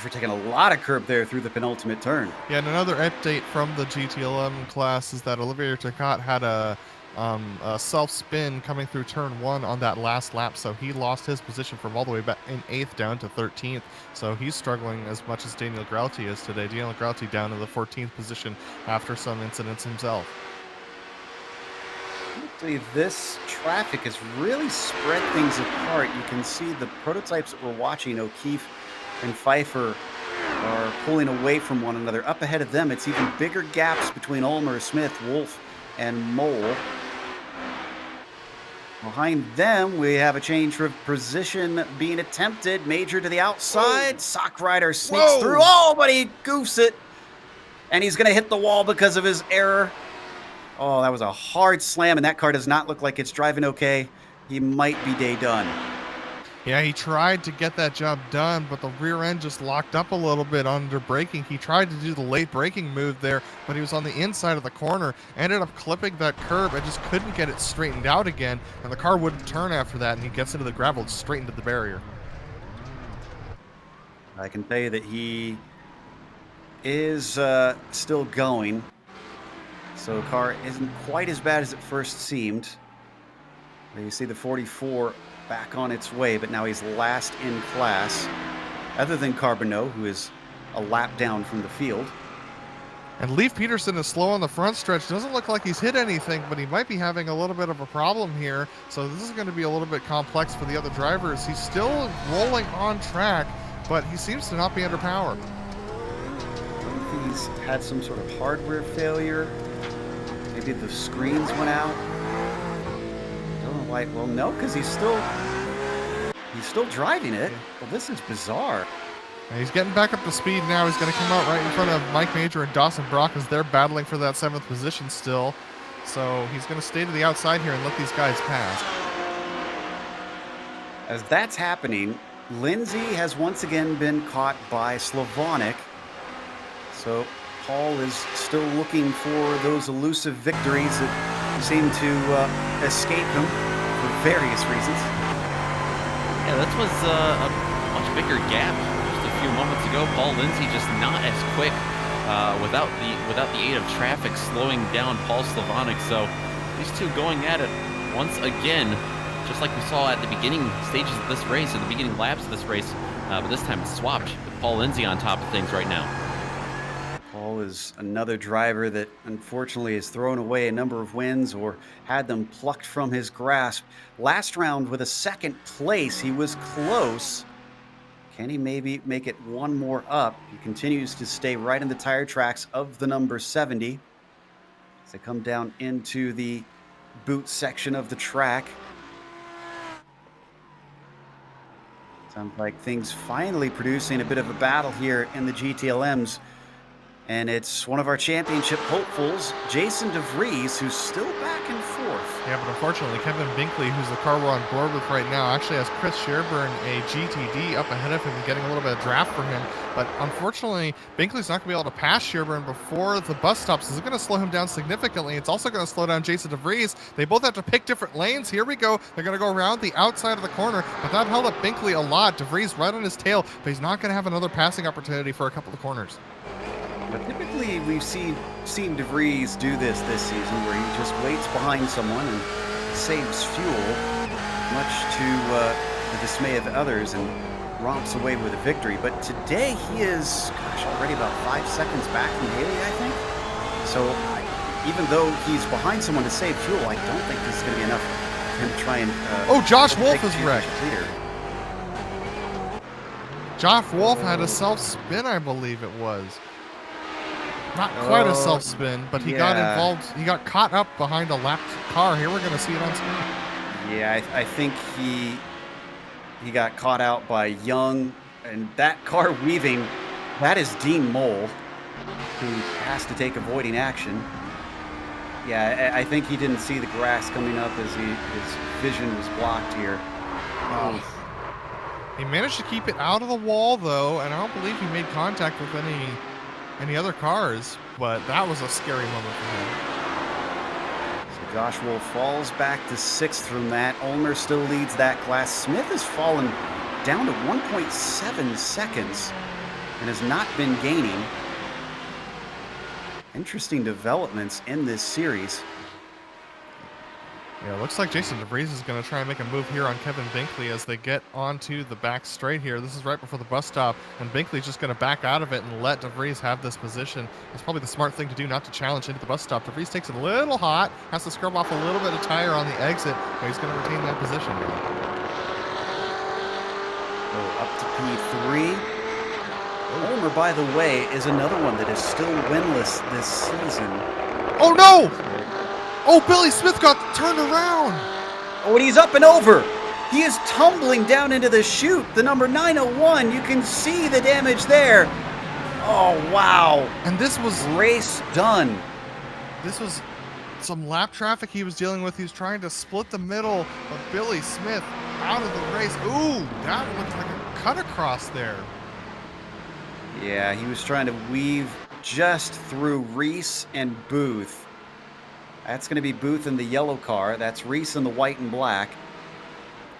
taking a lot of curb there through the penultimate turn. Yeah, and another update from the GTLM class is that Olivier Turcotte had a self-spin coming through turn 1 on that last lap, so he lost his position from all the way back in 8th down to 13th. So he's struggling as much as Daniel Grauty is today. Daniel Grauty down to the 14th position after some incidents himself. This traffic has really spread things apart. You can see the prototypes that we're watching, O'Keefe and Pfeiffer, are pulling away from one another. Up ahead of them, it's even bigger gaps between Ulmer, Smith, Wolf, and Mole. Behind them, we have a change of position being attempted. Major to the outside. Sock Rider sneaks through. Oh, but he goofs it. And he's going to hit the wall because of his error. Oh, that was a hard slam, and that car does not look like it's driving okay. He might be day done. Yeah, he tried to get that job done, but the rear end just locked up a little bit under braking. He tried to do the late braking move there, but he was on the inside of the corner, ended up clipping that curb and just couldn't get it straightened out again, and the car wouldn't turn after that, and he gets into the gravel straight into the barrier. I can tell you that he is still going. So the car isn't quite as bad as it first seemed. There you see the 44 back on its way, but now he's last in class, other than Carbonneau, who is a lap down from the field. And Leif Peterson is slow on the front stretch. Doesn't look like he's hit anything, but he might be having a little bit of a problem here. So this is going to be a little bit complex for the other drivers. He's still rolling on track, but he seems to not be under power. He's had some sort of hardware failure. Maybe the screens went out. Don't know why. Well, no, because he's still driving it. Well, this is bizarre. And he's getting back up to speed now. He's going to come out right in front of Mike Major and Dawson Brock as they're battling for that 7th position still. So he's going to stay to the outside here and let these guys pass. As that's happening, Lindsay has once again been caught by Slavonic. So Paul is still looking for those elusive victories that seem to escape him for various reasons. Yeah, that was a much bigger gap just a few moments ago. Paul Lindsay just not as quick without the aid of traffic slowing down Paul Slavonic. So these two going at it once again, just like we saw at the beginning stages of this race, or the beginning laps of this race, but this time it's swapped with Paul Lindsay on top of things right now. Paul is another driver that unfortunately has thrown away a number of wins or had them plucked from his grasp. Last round with a 2nd place, he was close. Can he maybe make it one more up? He continues to stay right in the tire tracks of the number 70. As they come down into the boot section of the track. Sounds like things finally producing a bit of a battle here in the GTLMs. And it's one of our championship hopefuls, Jason DeVries, who's still back and forth. Yeah, but unfortunately, Kevin Binkley, who's the car we're on board with right now, actually has Chris Sherburne, a GTD, up ahead of him and getting a little bit of draft for him. But unfortunately, Binkley's not going to be able to pass Sherburne before the bus stops. This is going to slow him down significantly. It's also going to slow down Jason DeVries. They both have to pick different lanes. Here we go. They're going to go around the outside of the corner, but that held up Binkley a lot. DeVries right on his tail, but he's not going to have another passing opportunity for a couple of corners. But typically, we've seen DeVries do this season, where he just waits behind someone and saves fuel, much to the dismay of others, and romps away with a victory. But today, he is, already about 5 seconds back from Haley, I think. So even though he's behind someone to save fuel, I don't think this is going to be enough for him to try and... Josh Wolf is wrecked. Josh Wolf had a self-spin, I believe it was. Not quite a self-spin, but he got involved. He got caught up behind a lapped car. Here we're going to see it on screen. Yeah, I think he got caught out by Young, and that car weaving, that is Dean Mole, who has to take avoiding action. Yeah, I think he didn't see the grass coming up as his vision was blocked here. Oh. He managed to keep it out of the wall, though, and I don't believe he made contact with any other cars, but that was a scary moment for him. So Josh Wolf falls back to 6th from that. Ulmer still leads that class. Smith has fallen down to 1.7 seconds and has not been gaining. Interesting developments in this series. Yeah, it looks like Jason DeVries is going to try and make a move here on Kevin Binkley as they get onto the back straight here. This is right before the bus stop, and Binkley's just going to back out of it and let DeVries have this position. It's probably the smart thing to do, not to challenge into the bus stop. DeVries takes it a little hot, has to scrub off a little bit of tire on the exit, but he's going to retain that position now. Up to P3. Ulmer, by the way, is another one that is still winless this season. Oh, no! Oh, Billy Smith got turned around! Oh, and he's up and over. He is tumbling down into the chute. The number 901, you can see the damage there. Oh, wow. And this was... race done. This was some lap traffic he was dealing with. He was trying to split the middle of Billy Smith out of the race. Ooh, that looked like a cut across there. Yeah, he was trying to weave just through Reese and Booth. That's going to be Booth in the yellow car. That's Reese in the white and black.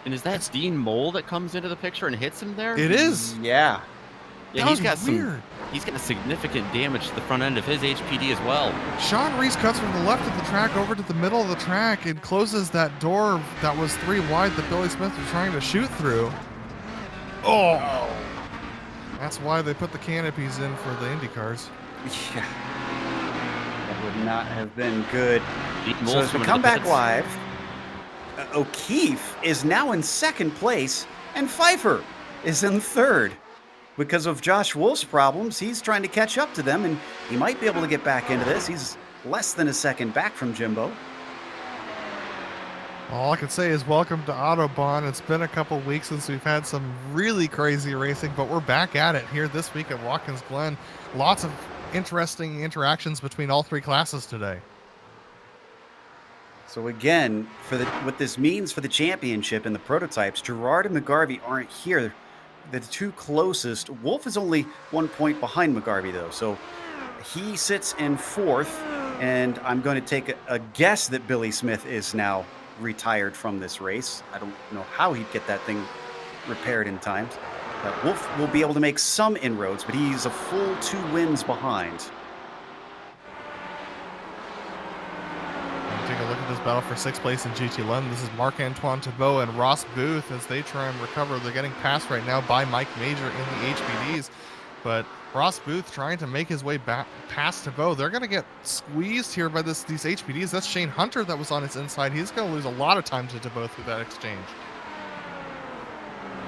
And is that Dean Mole that comes into the picture and hits him there? It is. Yeah. Yeah, he's got significant damage to the front end of his HPD as well. Sean Reese cuts from the left of the track over to the middle of the track and closes that door that was 3 wide that Billy Smith was trying to shoot through. Oh! That's why they put the canopies in for the Indy cars. Yeah. That would not have been good. So as we coming come to the back pits. live, O'Keefe is now in 2nd place, and Pfeiffer is in 3rd. Because of Josh Wolf's problems, he's trying to catch up to them, and he might be able to get back into this. He's less than a second back from Jimbo. All I can say is welcome to Autobahn. It's been a couple weeks since we've had some really crazy racing, but we're back at it here this week at Watkins Glen. Lots of interesting interactions between all 3 classes today. So again, what this means for the championship and the prototypes, Gerard and McGarvey aren't here. The 2 closest. Wolf is only 1 point behind McGarvey, though. So he sits in 4th, and I'm going to take a guess that Billy Smith is now retired from this race. I don't know how he'd get that thing repaired in time. Wolf will be able to make some inroads, but he's a full 2 wins behind. Take a look at this battle for 6th place in GT11. This is Marc-Antoine Thibault and Ross Booth as they try and recover. They're getting passed right now by Mike Major in the HPDs, but Ross Booth trying to make his way back past Thibault. They're going to get squeezed here by these HPDs. That's Shane Hunter that was on his inside. He's going to lose a lot of time to Thibault through that exchange.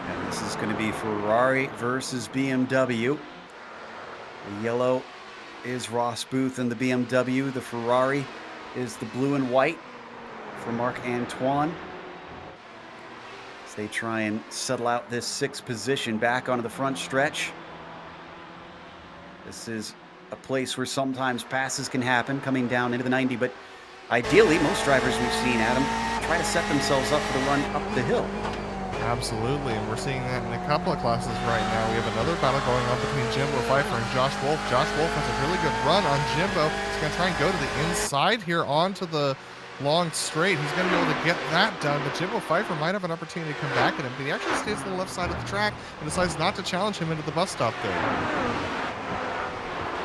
And this is going to be Ferrari versus BMW. The yellow is Ross Booth in the BMW. The Ferrari is the blue and white for Marc-Antoine. As they try and settle out this 6th position back onto the front stretch. This is a place where sometimes passes can happen coming down into the 90, but ideally, most drivers we've seen, Adam, try to set themselves up for the run up the hill. Absolutely, and we're seeing that in a couple of classes right now. We have another battle going on between Jimbo Pfeiffer and Josh Wolf. Josh Wolf has a really good run on Jimbo. He's going to try and go to the inside here onto the long straight. He's going to be able to get that done, but Jimbo Pfeiffer might have an opportunity to come back at him, but he actually stays on the left side of the track and decides not to challenge him into the bus stop there.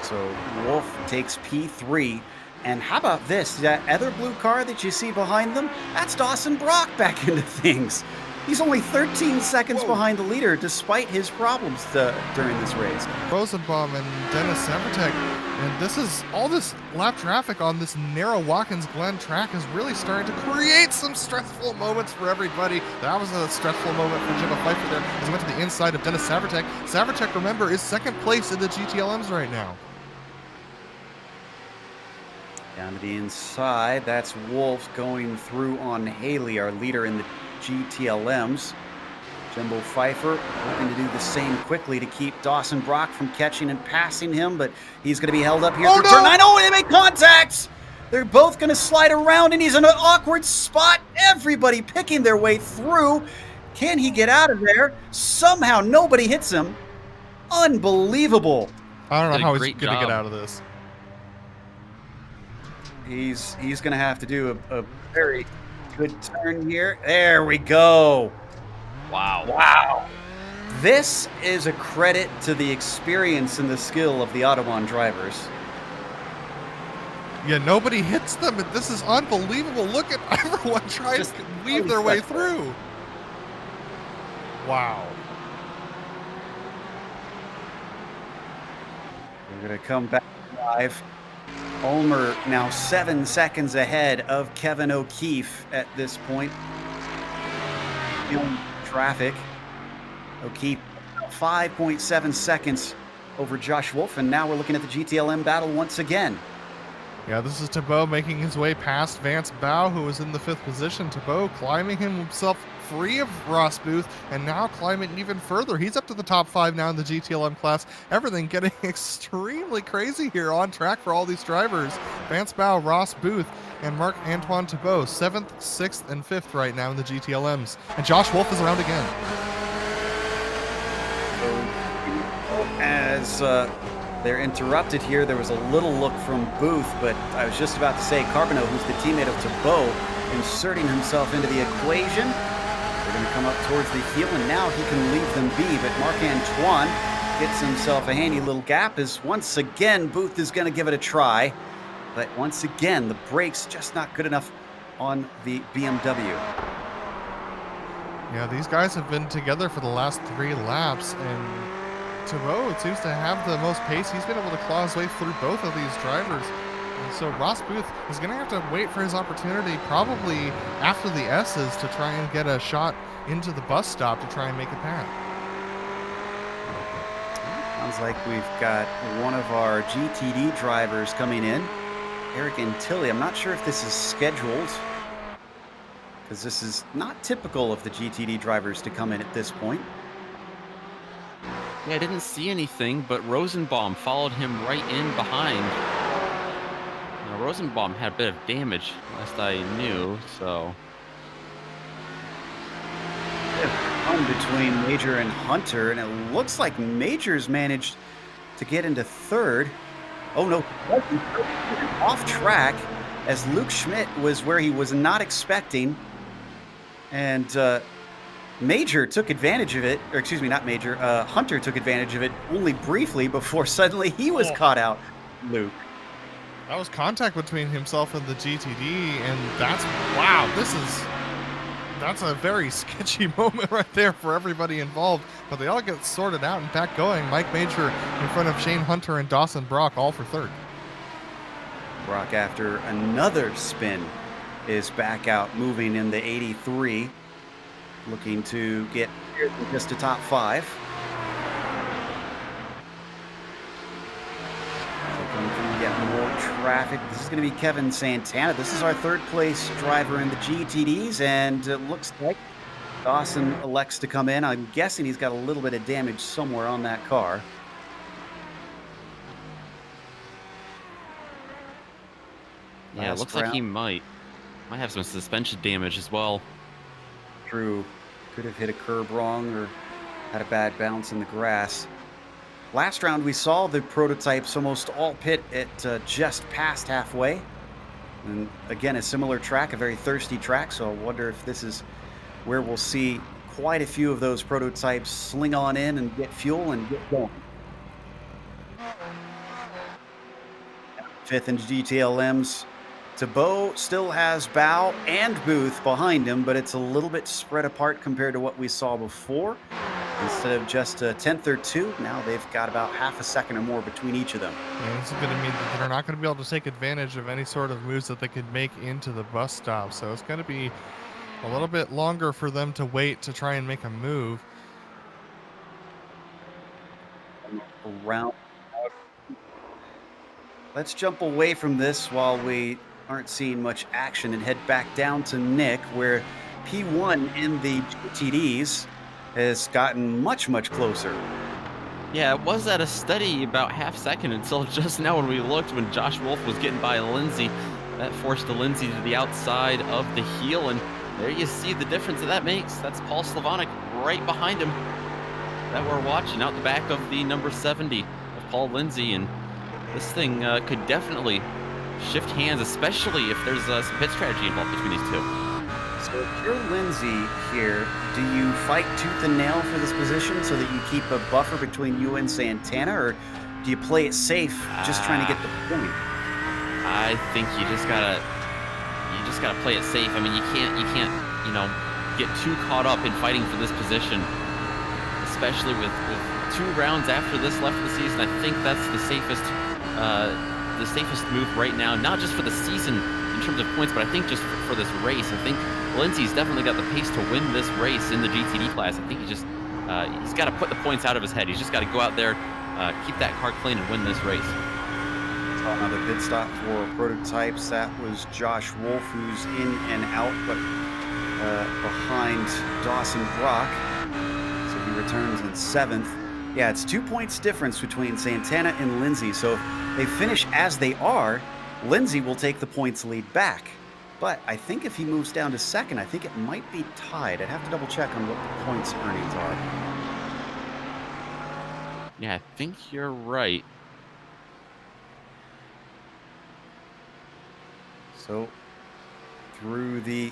So Wolf takes P3. And how about this? That other blue car that you see behind them? That's Dawson Brock back into things. He's only 13 seconds behind the leader despite his problems during this race. Rosenbaum and Dennis Savertek, and this is all this lap traffic on this narrow Watkins Glen track is really starting to create some stressful moments for everybody. That was a stressful moment for Jimbo Pfeiffer there as he went to the inside of Dennis Savertek. Savertek, remember, is 2nd place in the GTLMs right now. Down to the inside, that's Wolf going through on Haley, our leader in the GTLMs. Bimbo Pfeiffer hoping to do the same quickly to keep Dawson Brock from catching and passing him, but he's going to be held up here through turn 9. Oh, they make contact! They're both going to slide around, and he's in an awkward spot. Everybody picking their way through. Can he get out of there? Somehow nobody hits him. Unbelievable. I don't know how he's going to get out of this. He's going to have to do a very good turn here. There we go. Wow. Wow. This is a credit to the experience and the skill of the Autobahn drivers. Yeah, nobody hits them. This is unbelievable. Look at everyone trying to weave their way through. Wow. We're going to come back live. Ulmer now 7 seconds ahead of Kevin O'Keefe at this point. Traffic. O'Keefe 5.7 seconds over Josh Wolf, and now we're looking at the GTLM battle once again. Yeah, this is Thibault making his way past Vance Bow, who was in the 5th position. Thibault climbing himself free of Ross Booth, and now climbing even further. He's up to the top 5 now in the GTLM class. Everything getting extremely crazy here on track for all these drivers. Vance Bow, Ross Booth, and Marc-Antoine Thibault, 7th, 6th, and 5th right now in the GTLMs. And Josh Wolf is around again. As they're interrupted here, there was a little look from Booth, but I was just about to say Carbonneau, who's the teammate of Thibault, inserting himself into the equation. They're going to come up towards the heel, and now he can leave them be, but Marc-Antoine gets himself a handy little gap as once again Booth is going to give it a try, but once again the brakes just not good enough on the BMW. Yeah, these guys have been together for the last 3 laps, and Thibault seems to have the most pace. He's been able to claw his way through both of these drivers. And so Ross Booth is going to have to wait for his opportunity, probably after the S's, to try and get a shot into the bus stop to try and make a pass. Sounds like we've got one of our GTD drivers coming in, Eric Antilli. I'm not sure if this is scheduled, because this is not typical of the GTD drivers to come in at this point. Yeah, I didn't see anything, but Rosenbaum followed him right in behind. Now, Rosenbaum had a bit of damage, last I knew, so... Fun between Major and Hunter, and it looks like Major's managed to get into 3rd. Oh no, off track, as Luke Schmidt was where he was not expecting, and Major took advantage of it, or excuse me, not Major, Hunter took advantage of it only briefly before suddenly he was caught out, Luke. That was contact between himself and the GTD, and that's, wow, that's a very sketchy moment right there for everybody involved, but they all get sorted out and back going. Mike Major in front of Shane Hunter and Dawson Brock, all for 3rd. Brock, after another spin, is back out moving in the 83. Looking to get just a top 5. Looking to get more traffic. This is going to be Kevin Santana. This is our 3rd place driver in the GTDs, and it looks like Dawson elects to come in. I'm guessing he's got a little bit of damage somewhere on that car. Yeah, it looks like he might have some suspension damage as well. True. Could have hit a curb wrong or had a bad bounce in the grass. Last round we saw the prototypes almost all pit at just past halfway. And again, a similar track, a very thirsty track, so I wonder if this is where we'll see quite a few of those prototypes sling on in and get fuel and get going. 5th in GTLMs. Thibault still has Bow and Booth behind him, but it's a little bit spread apart compared to what we saw before. Instead of just a 10th or 2, now they've got about half a second or more between each of them. Yeah, this is going to mean that they're not going to be able to take advantage of any sort of moves that they could make into the bus stop. So it's going to be a little bit longer for them to wait to try and make a move. Around. Let's jump away from this while we aren't seeing much action and head back down to Nick, where P1 in the GTDs has gotten much, much closer. Yeah, it was at a steady about half second until just now when we looked when Josh Wolf was getting by Lindsay. That forced Lindsay to the outside of the heel, and there you see the difference that makes. That's Paul Slavonic right behind him that we're watching out the back of the number 70 of Paul Lindsay, and this thing could definitely shift hands, especially if there's some pit strategy involved between these two. So if you're Lindsay here, do you fight tooth and nail for this position so that you keep a buffer between you and Santana, or do you play it safe, just trying to get the point? I think you just gotta play it safe. I mean, you can't, get too caught up in fighting for this position, especially with 2 rounds after this left of the season. I think that's the safest move right now, not just for the season in terms of points, but I think just for this race. I think Lindsay's definitely got the pace to win this race in the GTD class. I think he's got to put the points out of his head. He's just got to go out there, keep that car clean, and win this race. Another pit stop for prototypes. That was Josh Wolf, who's in and out, but behind Dawson Brock. So he returns in 7th. Yeah, it's 2 points difference between Santana and Lindsay. So if they finish as they are, Lindsay will take the points lead back. But I think if he moves down to 2nd, I think it might be tied. I'd have to double check on what the points earnings are. Yeah, I think you're right. So through the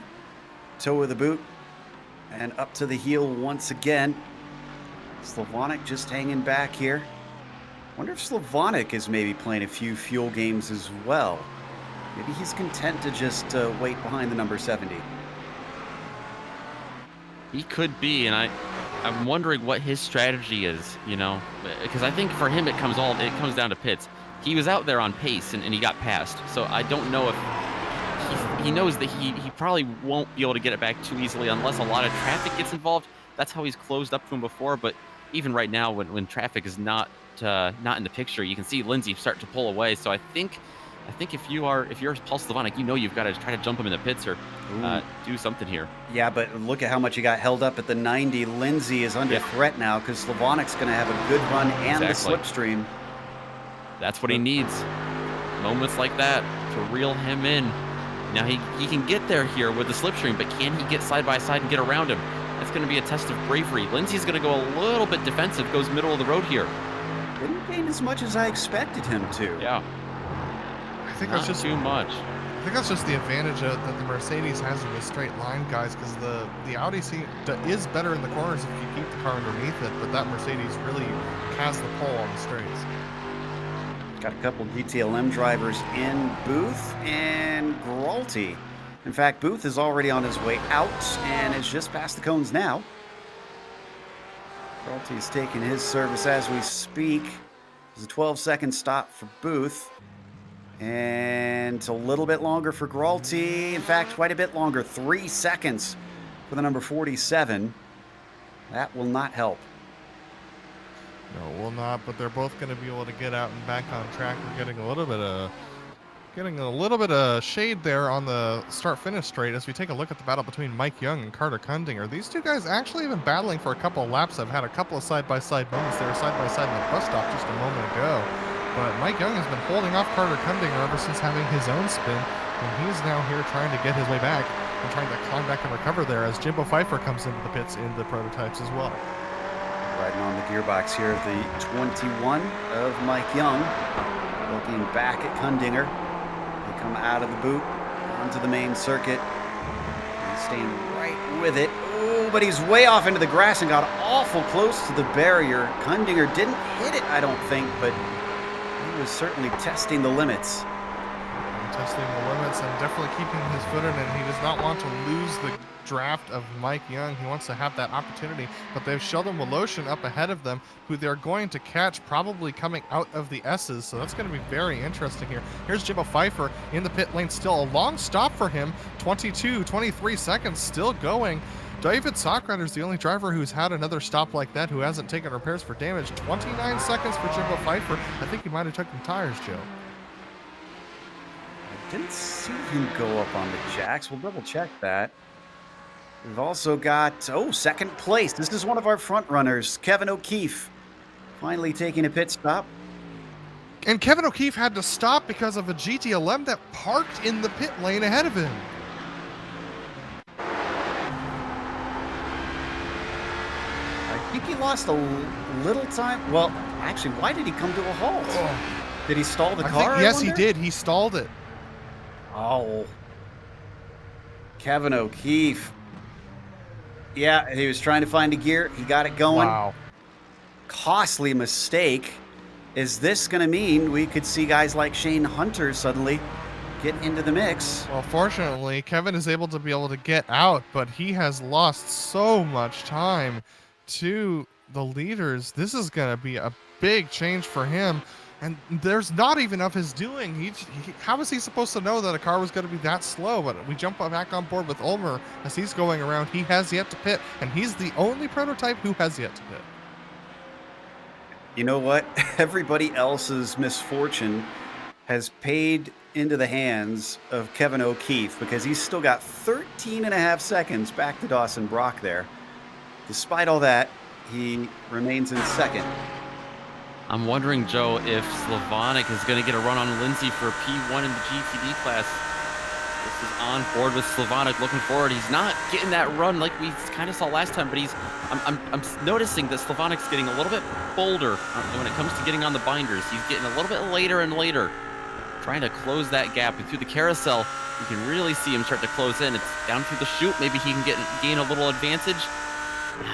toe of the boot and up to the heel once again. Slavonic just hanging back here. Wonder if Slavonic is maybe playing a few fuel games as well. Maybe he's content to just wait behind the number 70. He could be, and I'm wondering what his strategy is, because I think for him it comes down to pits. He was out there on pace and he got passed, so I don't know if he knows that he probably won't be able to get it back too easily unless a lot of traffic gets involved. That's how he's closed up to him before, but even right now when traffic is not in the picture, you can see Lindsay start to pull away. So I think if you're Paul Slavonic, you've got to try to jump him in the pits or do something here. Yeah, but look at how much he got held up at the 90. Lindsay is under threat now because Slavonic's going to have a good run and the slipstream. That's what he needs. Moments like that to reel him in. Now he can get there here with the slipstream, but can he get side by side and get around him? That's going to be a test of bravery. Lindsay's going to go a little bit defensive, goes middle of the road here. Didn't gain as much as I expected him to. Yeah. I think that's just too much. I think that's just the advantage that the Mercedes has in the straight line, guys, because the Audi is better in the corners if you keep the car underneath it, but that Mercedes really has the pole on the straights. Got a couple GTLM drivers in Booth and Gralty. In fact, Booth is already on his way out and is just past the cones now. Gralty is taking his service as we speak. There's a 12-second stop for Booth. And a little bit longer for Gralty. In fact, quite a bit longer. 3 seconds for the number 47. That will not help. No, it will not, but they're both going to be able to get out and back on track. We're getting a little bit of shade there on the start-finish straight as we take a look at the battle between Mike Young and Carter Kundinger. These two guys actually have been battling for a couple of laps. I've had a couple of side-by-side moments. They were side-by-side in the bus stop just a moment ago. But Mike Young has been holding off Carter Kundinger ever since having his own spin, and he's now here trying to get his way back and trying to climb back and recover there as Jimbo Pfeiffer comes into the pits in the prototypes as well. Riding on the gearbox here, the 21 of Mike Young. Looking back at Kundinger. They come out of the boot onto the main circuit. He's staying right with it. Oh, but he's way off into the grass and got awful close to the barrier. Kundinger didn't hit it, I don't think, but he was certainly testing the limits. Testing the limits and definitely keeping his foot in, and he does not want to lose the draft of Mike Young. He wants to have that opportunity, but they have Sheldon Woloshin up ahead of them, who they're going to catch probably coming out of the S's, so that's going to be very interesting here. Here's Jimbo Pfeiffer in the pit lane, still a long stop for him, 23 seconds still going. David Sockrider is the only driver who's had another stop like that who hasn't taken repairs for damage. 29 seconds for Jimbo Pfeiffer. I think he might have took them tires, Joe. I didn't see him go up on the jacks. We'll double check that. We've also got, second place. This is one of our front runners, Kevin O'Keefe, finally taking a pit stop. And Kevin O'Keefe had to stop because of a GTLM that parked in the pit lane ahead of him. I think he lost a little time. Well, actually, why did he come to a halt? Oh. Did he stall the car? Yes, he did. He stalled it. Oh. Kevin O'Keefe. Yeah, he was trying to find a gear. He got it going. Wow. Costly mistake. Is this going to mean we could see guys like Shane Hunter suddenly get into the mix? Well, fortunately, Kevin is able to get out, but he has lost so much time to the leaders. This is going to be a big change for him. And there's not even of his doing. How was he supposed to know that a car was going to be that slow? But we jump back on board with Ulmer as he's going around. He has yet to pit, and he's the only prototype who has yet to pit. You know what? Everybody else's misfortune has paid into the hands of Kevin O'Keefe because he's still got 13 and a half seconds back to Dawson Brock there. Despite all that, he remains in second. I'm wondering, Joe, if Slavonic is going to get a run on Lindsay for P1 in the GTD class. This is on board with Slavonic, looking forward. He's not getting that run like we kind of saw last time, but I'm noticing that Slavonic's getting a little bit bolder when it comes to getting on the binders. He's getting a little bit later and later, trying to close that gap. And through the carousel, you can really see him start to close in. It's down through the chute. Maybe he can gain a little advantage.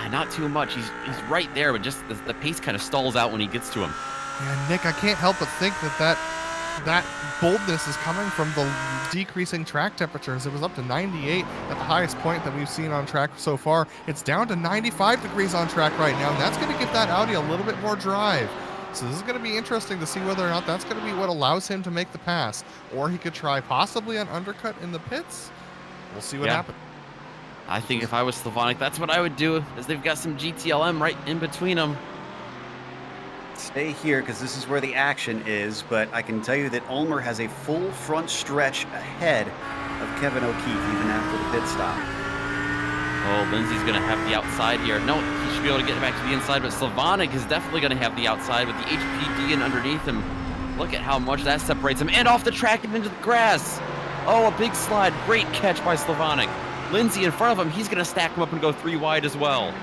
Not too much. He's right there, but just the pace kind of stalls out when he gets to him. Yeah, Nick, I can't help but think that boldness is coming from the decreasing track temperatures. It was up to 98 at the highest point that we've seen on track so far. It's down to 95 degrees on track right now, and that's going to give that Audi a little bit more drive. So this is going to be interesting to see whether or not that's going to be what allows him to make the pass. Or he could try possibly an undercut in the pits. We'll see what happens. I think if I was Slavonic, that's what I would do, as they've got some GTLM right in between them. Stay here because this is where the action is, but I can tell you that Ulmer has a full front stretch ahead of Kevin O'Keefe even after the pit stop. Oh, Lindsay's going to have the outside here. No, he should be able to get back to the inside, but Slavonic is definitely going to have the outside with the HPD and underneath him. Look at how much that separates him, and off the track and into the grass. Oh, a big slide. Great catch by Slavonic. Lindsay in front of him, he's going to stack him up and go 3 wide as well.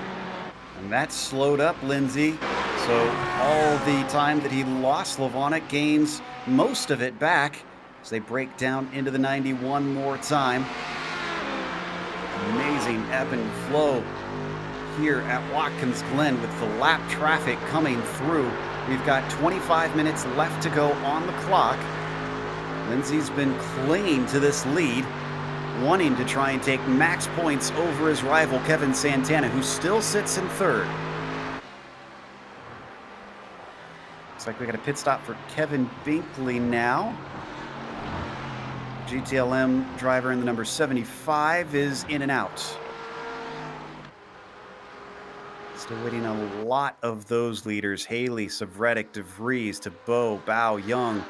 And that slowed up Lindsay. So all the time that he lost, Slavonic gains most of it back as they break down into the 90 one more time. Amazing ebb and flow here at Watkins Glen with the lap traffic coming through. We've got 25 minutes left to go on the clock. Lindsay's been clinging to this lead, wanting to try and take max points over his rival Kevin Santana, who still sits in third. Looks like we got a pit stop for Kevin Binkley now. GTLM driver in the number 75 is in and out. Still waiting on a lot of those leaders. Haley, Savretic, DeVries, Tebow, Bao, Young.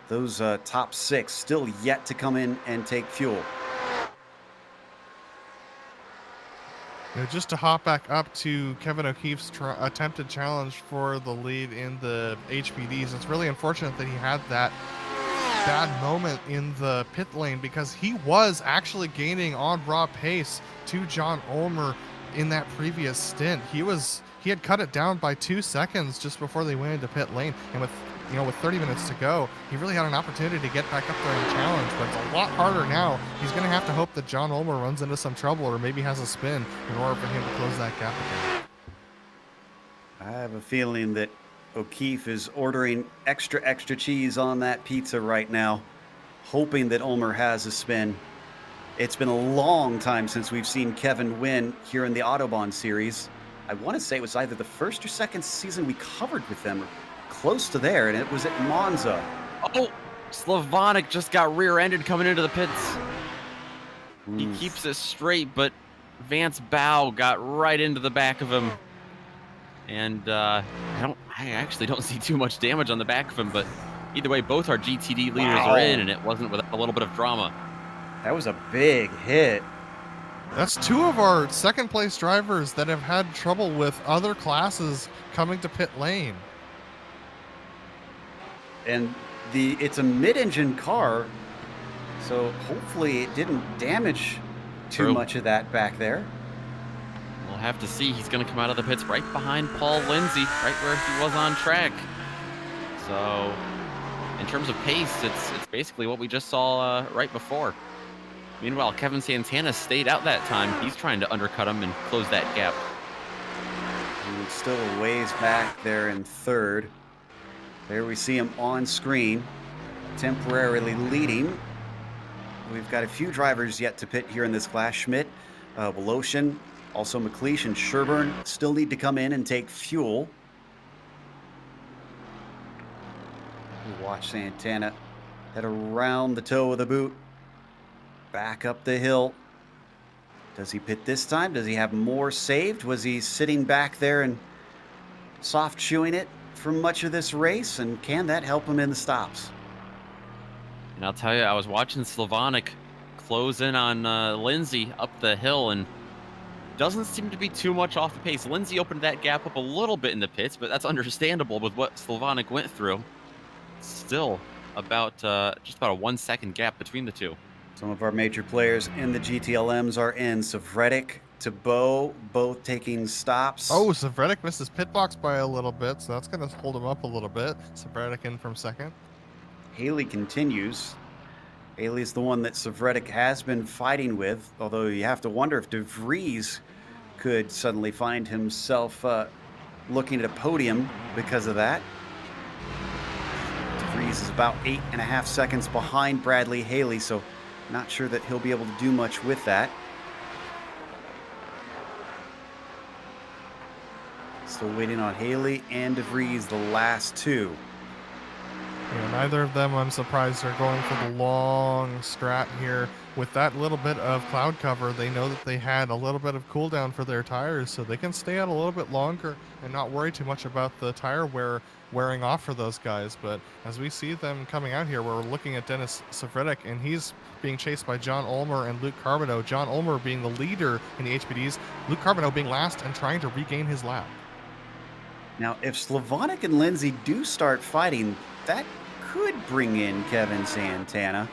Those top 6 still yet to come in and take fuel. Just to hop back up to Kevin O'Keefe's attempted challenge for the lead in the HPDs, it's really unfortunate that he had that bad moment in the pit lane because he was actually gaining on raw pace to John Ulmer in that previous stint. He had cut it down by 2 seconds just before they went into pit lane, and with 30 minutes to go, he really had an opportunity to get back up there and challenge, but it's a lot harder now. He's going to have to hope that John Ulmer runs into some trouble or maybe has a spin in order for him to close that gap again. I have a feeling that O'Keefe is ordering extra cheese on that pizza right now, hoping that Ulmer has a spin. It's been a long time since we've seen Kevin win here in the Autobahn series. I want to say it was either the first or second season we covered with them, close to there, and it was at Monza. Oh, Slavonic just got rear-ended coming into the pits. He keeps it straight, but Vance Bao got right into the back of him. And I actually don't see too much damage on the back of him, but either way, both our GTD leaders are in, and it wasn't without a little bit of drama. That was a big hit. That's two of our second place drivers that have had trouble with other classes coming to pit lane. And it's a mid-engine car, so hopefully it didn't damage too much of that back there. We'll have to see. He's going to come out of the pits right behind Paul Lindsay, right where he was on track. So, in terms of pace, it's basically what we just saw right before. Meanwhile, Kevin Santana stayed out that time. He's trying to undercut him and close that gap. And still a ways back there in third. There we see him on screen, temporarily leading. We've got a few drivers yet to pit here in this class. Schmidt, Voloshin, also McLeish and Sherburne still need to come in and take fuel. We watch Santana head around the toe of the boot, back up the hill. Does he pit this time? Does he have more saved? Was he sitting back there and soft chewing it for much of this race? And can that help him in the stops? And I'll tell you, I was watching Slavonic close in on Lindsay up the hill, and doesn't seem to be too much off the pace. Lindsay opened that gap up a little bit in the pits, but that's understandable with what Slavonic went through. Still about just about a 1 second gap between the two. Some of our major players in the GTLMs are in. Savretic to Bo, both taking stops. Oh, Savretic missed his pit box by a little bit, so that's going to hold him up a little bit. Savretic in from second. Haley continues. Haley's the one that Savretic has been fighting with, although you have to wonder if De Vries could suddenly find himself looking at a podium because of that. De Vries is about 8.5 seconds behind Bradley Haley, so not sure that he'll be able to do much with that. Still waiting on Haley and De Vries, the last two. Yeah, neither of them, I'm surprised, are going for the long strat here. With that little bit of cloud cover, they know that they had a little bit of cooldown for their tires, so they can stay out a little bit longer and not worry too much about the tire wearing off for those guys. But as we see them coming out here, we're looking at Dennis Savretic, and he's being chased by John Ulmer and Luke Carbonneau. John Ulmer being the leader in the HPDs, Luke Carbonneau being last and trying to regain his lap. Now, if Slavonic and Lindsay do start fighting, that could bring in Kevin Santana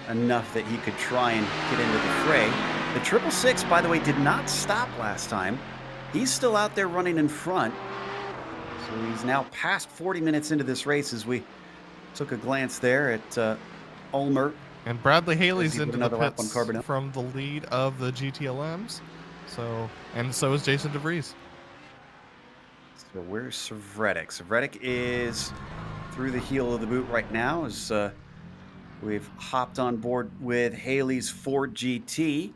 enough that he could try and get into the fray. The 666, by the way, did not stop last time. He's still out there running in front. So he's now past 40 minutes into this race as we took a glance there at Ulmer. And Bradley Haley's into the lap on pits Carbonneau from the lead of the GTLMs. And so is Jason De Vries. So where's Savretic? Savretic is through the heel of the boot right now as we've hopped on board with Haley's Ford GT.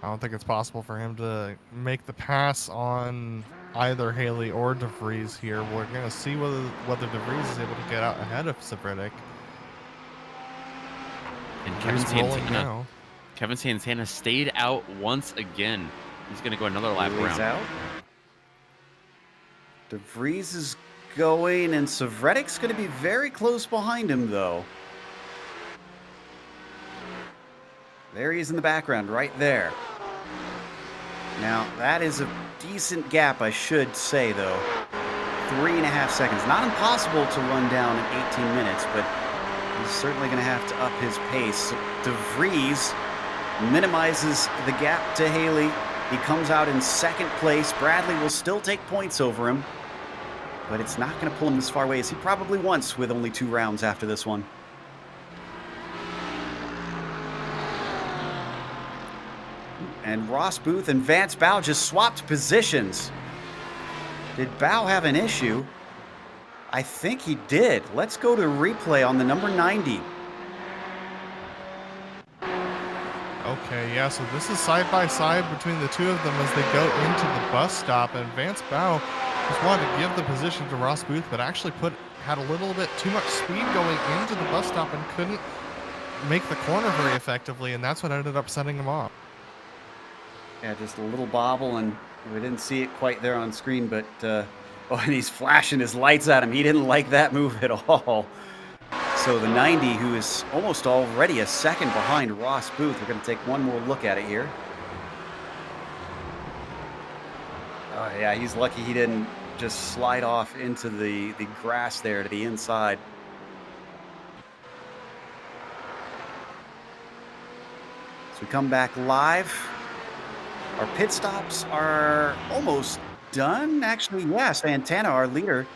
I don't think it's possible for him to make the pass on either Haley or De Vries here. We're going to see whether De Vries is able to get out ahead of Savretic. And Kevin Santana stayed out once again. He's going to go another lap around. Out. De Vries is going, and Savretic's going to be very close behind him, though. There he is in the background, right there. Now, that is a decent gap, I should say, though. 3.5 seconds. Not impossible to run down in 18 minutes, but he's certainly going to have to up his pace. De Vries minimizes the gap to Haley. He comes out in second place. Bradley will still take points over him, but it's not going to pull him as far away as he probably wants with only 2 rounds after this one. And Ross Booth and Vance Bow just swapped positions. Did Bow have an issue? I think he did. Let's go to replay on the number 90. Okay, yeah, so this is side by side between the two of them as they go into the bus stop, and Vance Bow just wanted to give the position to Ross Booth, but actually had a little bit too much speed going into the bus stop and couldn't make the corner very effectively, and that's what ended up setting him off. Yeah, just a little bobble, and we didn't see it quite there on screen, but oh, and he's flashing his lights at him. He didn't like that move at all. So the 90, who is almost already a second behind Ross Booth. We're going to take one more look at it here. Oh, yeah, he's lucky he didn't just slide off into the grass there to the inside. So we come back live. Our pit stops are almost done. Actually, yeah, Santana, our leader,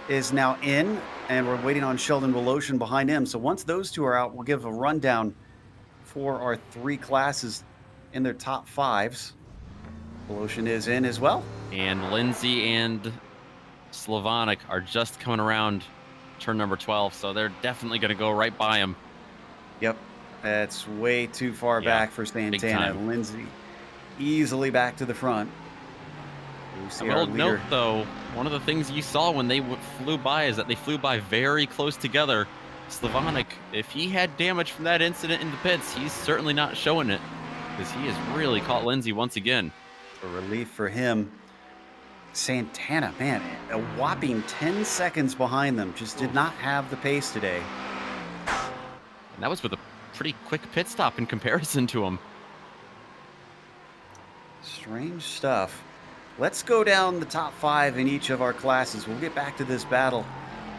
is now in, and we're waiting on Sheldon Voloshin behind him. So once those two are out, we'll give a rundown for our three classes in their top fives. Voloshin is in as well. And Lindsay and Slavonic are just coming around turn number 12, so they're definitely going to go right by him. Yep, that's way too far back for Santana. Lindsay easily back to the front. A little note, though, one of the things you saw when they flew by is that they flew by very close together. Slavonic, if he had damage from that incident in the pits, he's certainly not showing it, because he has really caught Lindsay once again. A relief for him. Santana, man, a whopping 10 seconds behind them. Just did not have the pace today. And that was with a pretty quick pit stop in comparison to him. Strange stuff. Let's go down the top five in each of our classes. We'll get back to this battle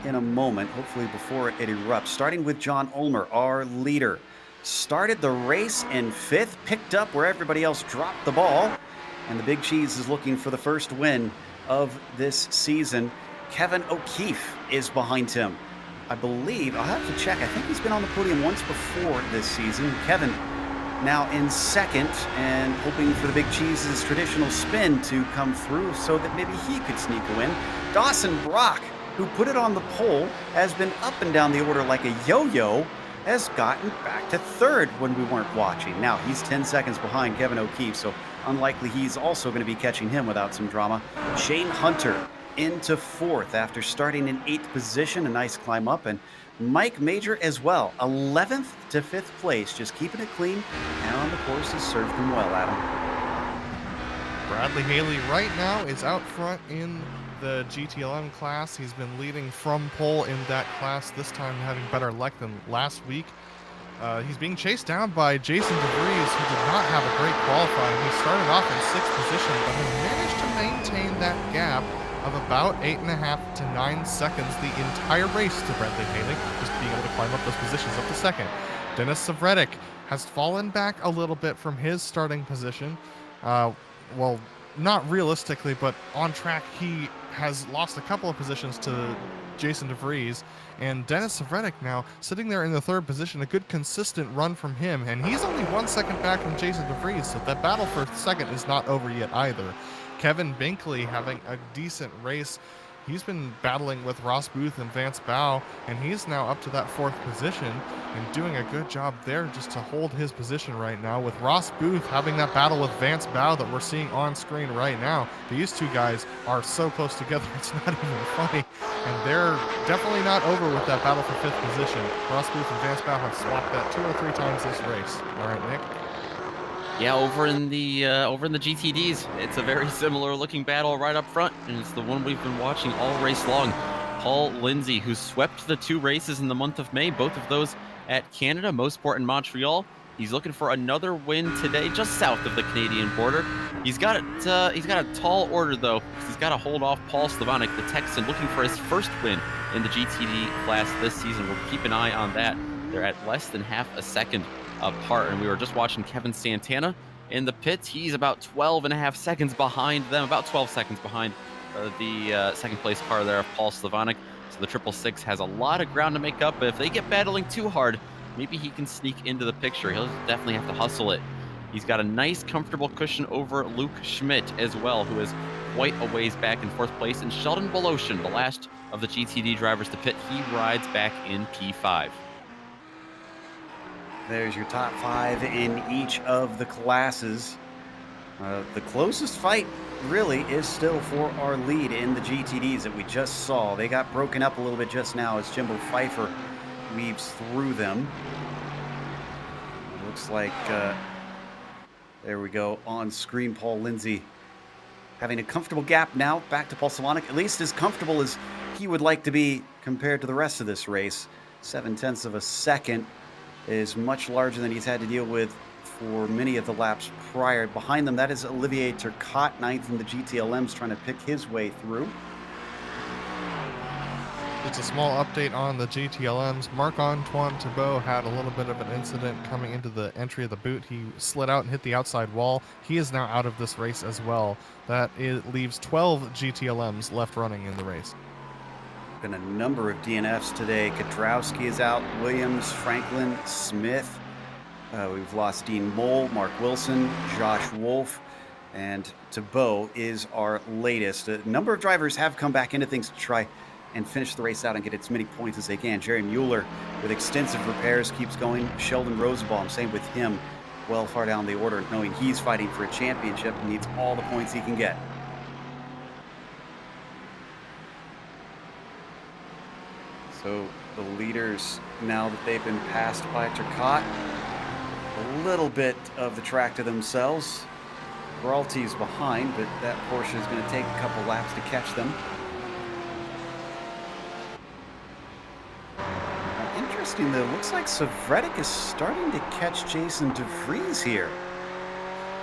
in a moment, hopefully before it erupts. Starting with John Ulmer, our leader. Started the race in 5th, picked up where everybody else dropped the ball. And the Big Cheese is looking for the first win of this season. Kevin O'Keefe is behind him. I believe, I'll have to check, I think he's been on the podium once before this season. Kevin now in 2nd and hoping for the Big Cheese's traditional spin to come through so that maybe he could sneak a win. Dawson Brock, who put it on the pole, has been up and down the order like a yo-yo, has gotten back to 3rd when we weren't watching. Now he's 10 seconds behind Kevin O'Keefe, so unlikely he's also going to be catching him without some drama. Shane Hunter into 4th after starting in 8th position, a nice climb up, and Mike Major as well, 11th to 5th place, just keeping it clean, and on the course has served him well, Adam. Bradley Haley right now is out front in the GT11 class. He's been leading from pole in that class, this time having better luck than last week. He's being chased down by Jason DeVries, who did not have a great qualifying. He started off in 6th position, but he managed to maintain that gap of about 8.5 to 9 seconds the entire race to Bradley Haley, just being able to climb up those positions up to 2nd. Dennis Savretic has fallen back a little bit from his starting position. Well, not realistically, but on track, he has lost a couple of positions to Jason DeVries, and Dennis Savretic now sitting there in the 3rd position, a good consistent run from him, and he's only 1 second back from Jason DeVries, so that battle for 2nd is not over yet either. Kevin Binkley having a decent race. He's been battling with Ross Booth and Vance Bow, and he's now up to that 4th position and doing a good job there just to hold his position right now, with Ross Booth having that battle with Vance Bow that we're seeing on screen right now. These two guys are so close together, it's not even funny, and they're definitely not over with that battle for 5th position. Ross Booth and Vance Bow have swapped that 2 or 3 times this race. All right, Nick? Yeah, over in the GTDs, it's a very similar looking battle right up front, and it's the one we've been watching all race long. Paul Lindsay, who swept the 2 races in the month of May, both of those at Canada, Mosport in Montreal. He's looking for another win today, just south of the Canadian border. He's got a tall order though. He's got to hold off Paul Slavonic, the Texan, looking for his first win in the GTD class this season. We'll keep an eye on that. They're at less than half a second apart, and we were just watching Kevin Santana in the pits. He's about 12.5 seconds behind them, about 12 seconds behind the 2nd place car there of Paul Slavonic. So the 666 has a lot of ground to make up, but if they get battling too hard, maybe he can sneak into the picture. He'll definitely have to hustle it. He's got a nice comfortable cushion over Luke Schmidt as well, who is quite a ways back in 4th place, and Sheldon Voloshin, the last of the GTD drivers to pit, he rides back in P5. There's your top 5 in each of the classes. The closest fight really is still for our lead in the GTDs that we just saw. They got broken up a little bit just now as Jimbo Pfeiffer weaves through them. Looks like, there we go, on screen, Paul Lindsay having a comfortable gap now back to Paul Slavonic, at least as comfortable as he would like to be compared to the rest of this race. 7/10 of a second is much larger than he's had to deal with for many of the laps prior. Behind them, that is Olivier Turcotte, ninth in the GTLMs, trying to pick his way through. Just a small update on the GTLMs. Marc-Antoine Thibault had a little bit of an incident coming into the entry of the boot. He slid out and hit the outside wall. He is now out of this race as well. Leaves 12 GTLMs left running in the race. Been a number of DNFs today. Katrowski is out, Williams, Franklin, Smith. We've lost Dean Moll, Mark Wilson, Josh Wolf, and Thibault is our latest. A number of drivers have come back into things to try and finish the race out and get as many points as they can. Jerry Mueller, with extensive repairs, keeps going. Sheldon Rosenbaum, same with him, well far down the order, knowing he's fighting for a championship and needs all the points he can get. So the leaders, now that they've been passed by Turcotte, a little bit of the track to themselves. Braulti's behind, but that Porsche is going to take a couple laps to catch them. Interesting, though. Looks like Savretic is starting to catch Jason DeVries here.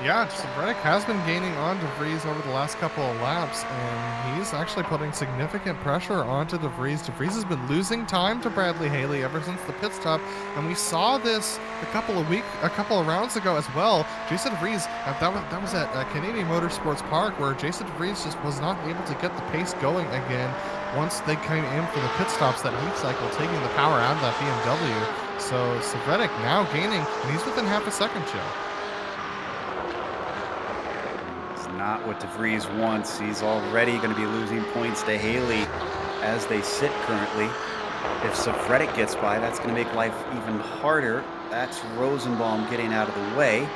Yeah, Savretic has been gaining on DeVries over the last couple of laps, and he's actually putting significant pressure onto DeVries. DeVries has been losing time to Bradley Haley ever since the pit stop, and we saw this a couple of rounds ago as well. Jason DeVries, that was at Canadian Motorsports Park, where Jason DeVries just was not able to get the pace going again once they came in for the pit stops that heat cycle, taking the power out of that BMW. So Savretic now gaining, and he's within half a second, Joe. Not what DeVries wants. He's already going to be losing points to Haley as they sit currently. If Savretic gets by, that's going to make life even harder. That's Rosenbaum getting out of the way,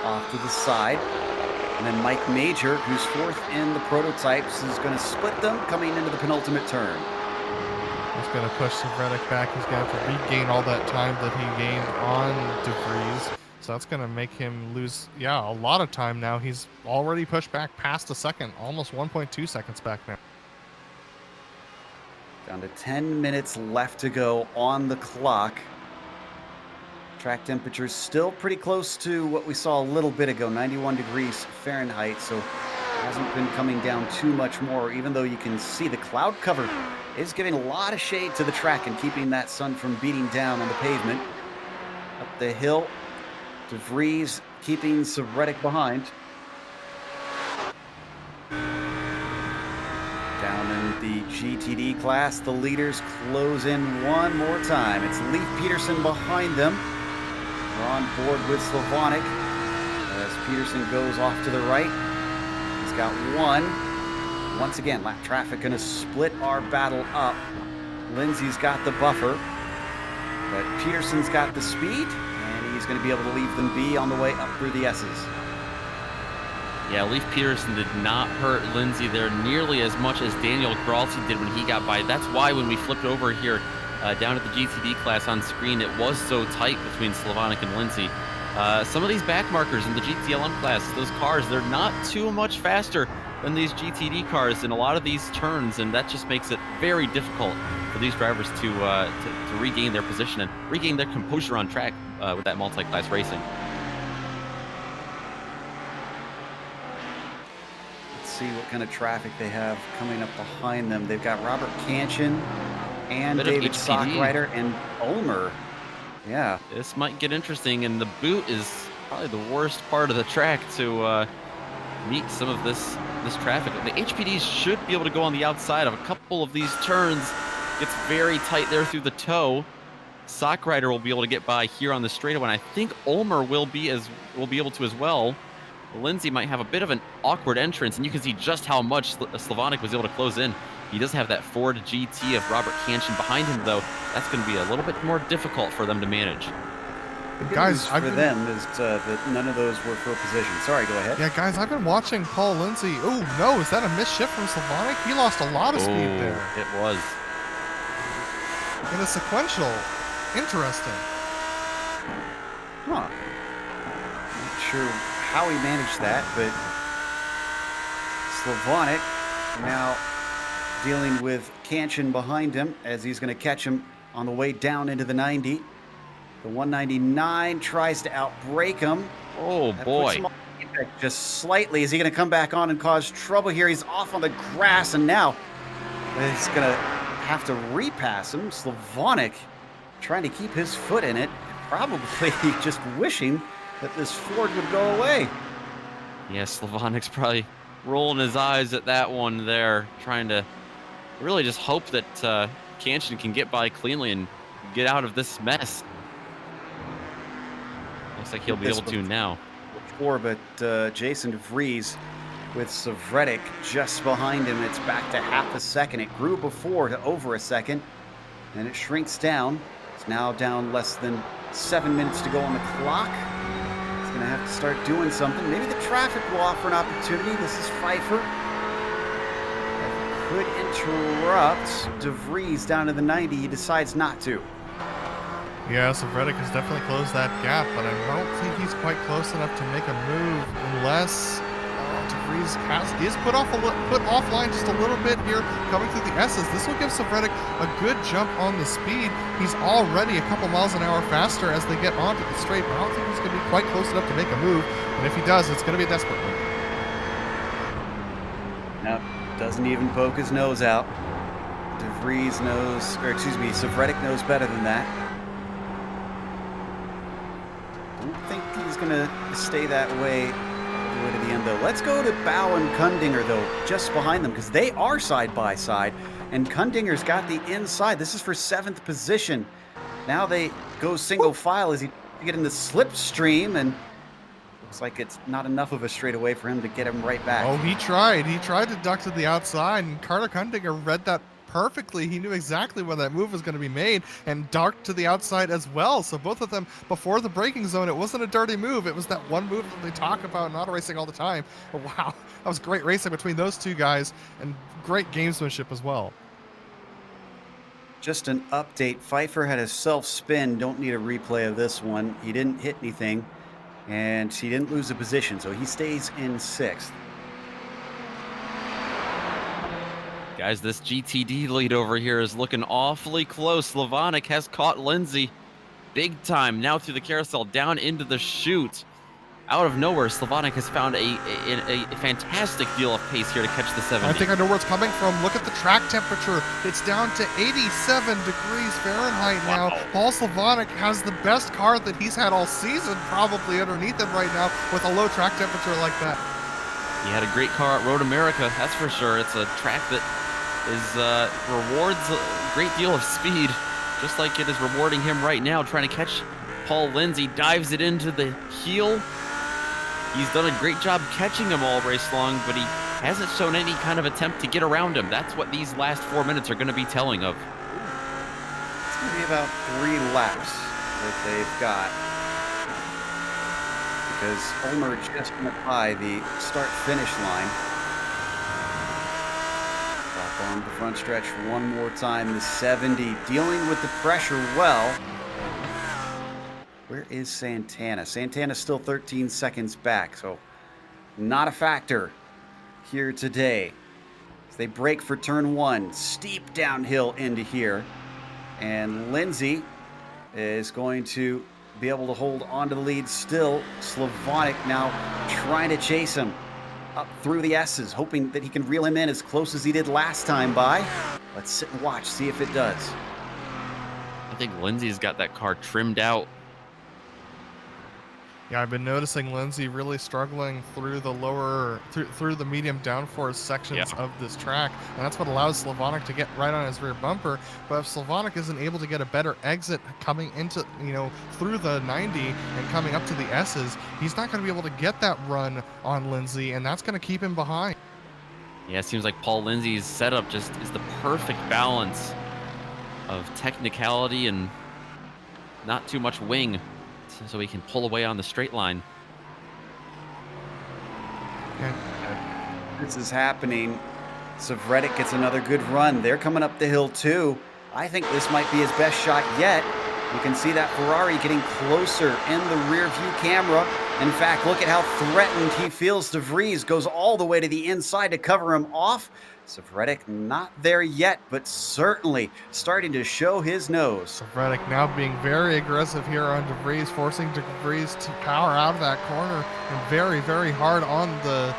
off to the side. And then Mike Major, who's fourth in the prototypes, is going to split them coming into the penultimate turn. He's going to push Savretic back. He's going to have to regain all that time that he gained on DeVries. So that's going to make him lose, a lot of time now. He's already pushed back past a second, almost 1.2 seconds back now. Down to 10 minutes left to go on the clock. Track temperature's still pretty close to what we saw a little bit ago, 91 degrees Fahrenheit, so hasn't been coming down too much more, even though you can see the cloud cover is giving a lot of shade to the track and keeping that sun from beating down on the pavement. Up the hill, DeVries keeping Savretic behind. Down in the GTD class, the leaders close in one more time. It's Leif Peterson behind them. We're on board with Slavonic as Peterson goes off to the right. He's got one. Once again, lap traffic going to split our battle up. Lindsay's got the buffer, but Peterson's got the speed, and he's going to be able to leave them be on the way up through the S's. Yeah, Leif Peterson did not hurt Lindsay there nearly as much as Daniel Gralti did when he got by. That's why when we flipped over here down at the GTD class on screen, it was so tight between Slavonic and Lindsay. Some of these back markers in the GTLM class, those cars, they're not too much faster than these GTD cars in a lot of these turns, and that just makes it very difficult for these drivers to regain their position and regain their composure on track with that multi-class racing. See what kind of traffic they have coming up behind them. They've got Robert Kanchan and David Stockrider and Ulmer. Yeah. This might get interesting, and the boot is probably the worst part of the track to meet some of this traffic. The HPDs should be able to go on the outside of a couple of these turns. Gets very tight there through the toe. Stockrider will be able to get by here on the straightaway, and I think Ulmer will be able to as well. Lindsay might have a bit of an awkward entrance, and you can see just how much Slavonic was able to close in. He does have that Ford GT of Robert Kanchan behind him, though. That's going to be a little bit more difficult for them to manage. Guys, for them is that none of those were for a position. Sorry, go ahead. Yeah, guys, I've been watching Paul Lindsay. Oh, no, is that a missed shift from Slavonic? He lost a lot of speed there. It was. In a sequential. Interesting. Huh. Not sure how he managed that, but Slavonic now dealing with Kanchan behind him as he's going to catch him on the way down into the 90. The 199 tries to outbrake him. Oh, That boy. puts him off the apex just slightly. Is he going to come back on and cause trouble here? He's off on the grass, and now he's going to have to repass him. Slavonic trying to keep his foot in it, probably just wishing that this Ford would go away. Yeah, Slavonic's probably rolling his eyes at that one there, trying to really just hope that Kanchan can get by cleanly and get out of this mess. Looks like he'll be able to now. Before, but Jason DeVries with Savretic just behind him. It's back to half a second. It grew before to over a second, and it shrinks down. It's now down less than 7 minutes to go on the clock. He's going to have to start doing something. Maybe the traffic will offer an opportunity. This is Pfeiffer. That could interrupt DeVries down to the 90. He decides not to. Yeah, so Reddick has definitely closed that gap, but I don't think he's quite close enough to make a move unless DeVries is put offline just a little bit here coming through the S's. This will give Savretic a good jump on the speed. He's already a couple miles an hour faster as they get onto the straight, but I don't think he's going to be quite close enough to make a move. And if he does, it's going to be a desperate one. Now, doesn't even poke his nose out. DeVries knows, or excuse me, Savretic knows better than that. Don't think he's going to stay that way all the way to the end, though. Let's go to Bow and Kundinger, though, just behind them, because they are side by side, and Kundinger's got the inside. This is for 7th position. Now they go single file as he get in the slipstream, and looks like it's not enough of a straightaway for him to get him right back. Oh, he tried. He tried to duck to the outside, and Carter Kundinger read that perfectly. He knew exactly when that move was going to be made and ducked to the outside as well. So both of them before the braking zone, it wasn't a dirty move. It was that one move that they talk about in auto racing all the time. But wow, that was great racing between those two guys and great gamesmanship as well. Just an update. Pfeiffer had a self-spin. Don't need a replay of this one. He didn't hit anything, and he didn't lose a position, so he stays in 6th. Guys, this GTD lead over here is looking awfully close. Slavonic has caught Lindsay big time now through the carousel down into the chute. Out of nowhere, Slavonic has found a fantastic deal of pace here to catch the 70. I think I know where it's coming from. Look at the track temperature. It's down to 87 degrees Fahrenheit now. Paul Slavonic has the best car that he's had all season probably underneath him right now with a low track temperature like that. He had a great car at Road America, that's for sure. It's a track that rewards a great deal of speed, just like it is rewarding him right now, trying to catch Paul Lindsay. Dives it into the heel. He's done a great job catching him all race long, but he hasn't shown any kind of attempt to get around him. That's what these last 4 minutes are going to be telling of. It's going to be about 3 laps that they've got, because Ulmer just went by the start-finish line. Up on the front stretch one more time, the 70, dealing with the pressure well. Where is Santana? Santana's still 13 seconds back, so not a factor here today. As they break for turn 1, steep downhill into here. And Lindsay is going to be able to hold on to the lead still. Slavonic now trying to chase him up through the S's, hoping that he can reel him in as close as he did last time by. Let's sit and watch, see if it does. I think Lindsay's got that car trimmed out. Yeah, I've been noticing Lindsay really struggling through the lower, through the medium downforce sections of this track, and that's what allows Slavonic to get right on his rear bumper. But if Slavonic isn't able to get a better exit coming into, through the 90 and coming up to the S's, he's not going to be able to get that run on Lindsay, and that's going to keep him behind. Yeah, it seems like Paul Lindsay's setup just is the perfect balance of technicality and not too much wing, so he can pull away on the straight line. This is happening. Savretic gets another good run. They're coming up the hill too. I think this might be his best shot yet. You can see that Ferrari getting closer in the rear view camera. In fact, look at how threatened he feels. DeVries goes all the way to the inside to cover him off. Savretic not there yet, but certainly starting to show his nose. Savretic now being very aggressive here on DeVries, forcing DeVries to power out of that corner and very, very hard on the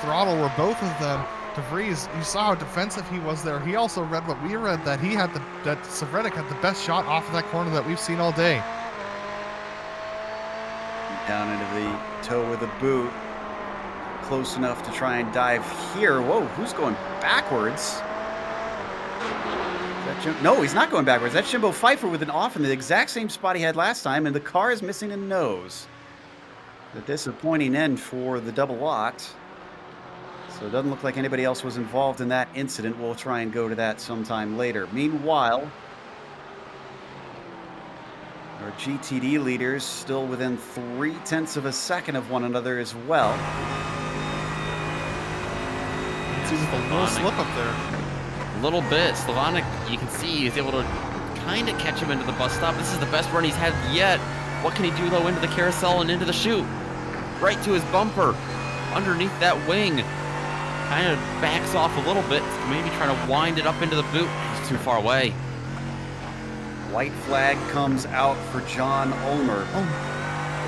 throttle were both of them. DeVries, you saw how defensive he was there. He also read what we read, that that Savretic had the best shot off of that corner that we've seen all day. Down into the toe with the boot. Close enough to try and dive here. Whoa, who's going backwards? No, he's not going backwards. That's Jimbo Pfeiffer with an off in the exact same spot he had last time, and the car is missing a nose. The disappointing end for the double lot. So it doesn't look like anybody else was involved in that incident. We'll try and go to that sometime later. Meanwhile, our GTD leaders still within 0.3 of a second of one another as well. See a little slip up there. A little bit. Slavonic, you can see he's able to kind of catch him into the bus stop. This is the best run he's had yet. What can he do though into the carousel and into the chute? Right to his bumper. Underneath that wing. Kind of backs off a little bit. Maybe trying to wind it up into the boot. He's too far away. White flag comes out for John Ulmer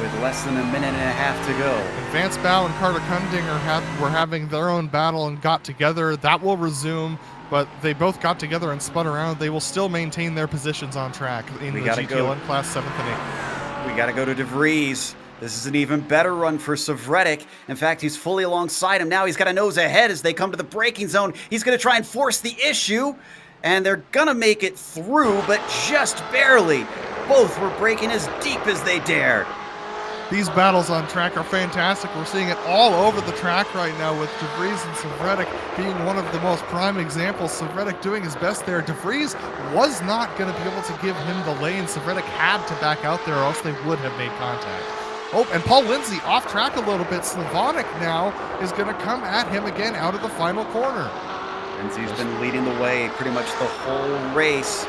with less than a minute and a half to go. Advanced Bow and Carter Kundinger were having their own battle and got together. That will resume, but they both got together and spun around. They will still maintain their positions on track in the GTLN Class 7th and 8th. We got to go to DeVries. This is an even better run for Savretic. In fact, he's fully alongside him now. He's got a nose ahead as they come to the braking zone. He's going to try and force the issue, and they're going to make it through, but just barely. Both were braking as deep as they dared. These battles on track are fantastic. We're seeing it all over the track right now with DeVries and Savretic being one of the most prime examples. Savretic doing his best there. DeVries was not going to be able to give him the lane. Savretic had to back out there or else they would have made contact. Oh, and Paul Lindsay off track a little bit. Slavonic now is going to come at him again out of the final corner. Lindsay's been leading the way pretty much the whole race.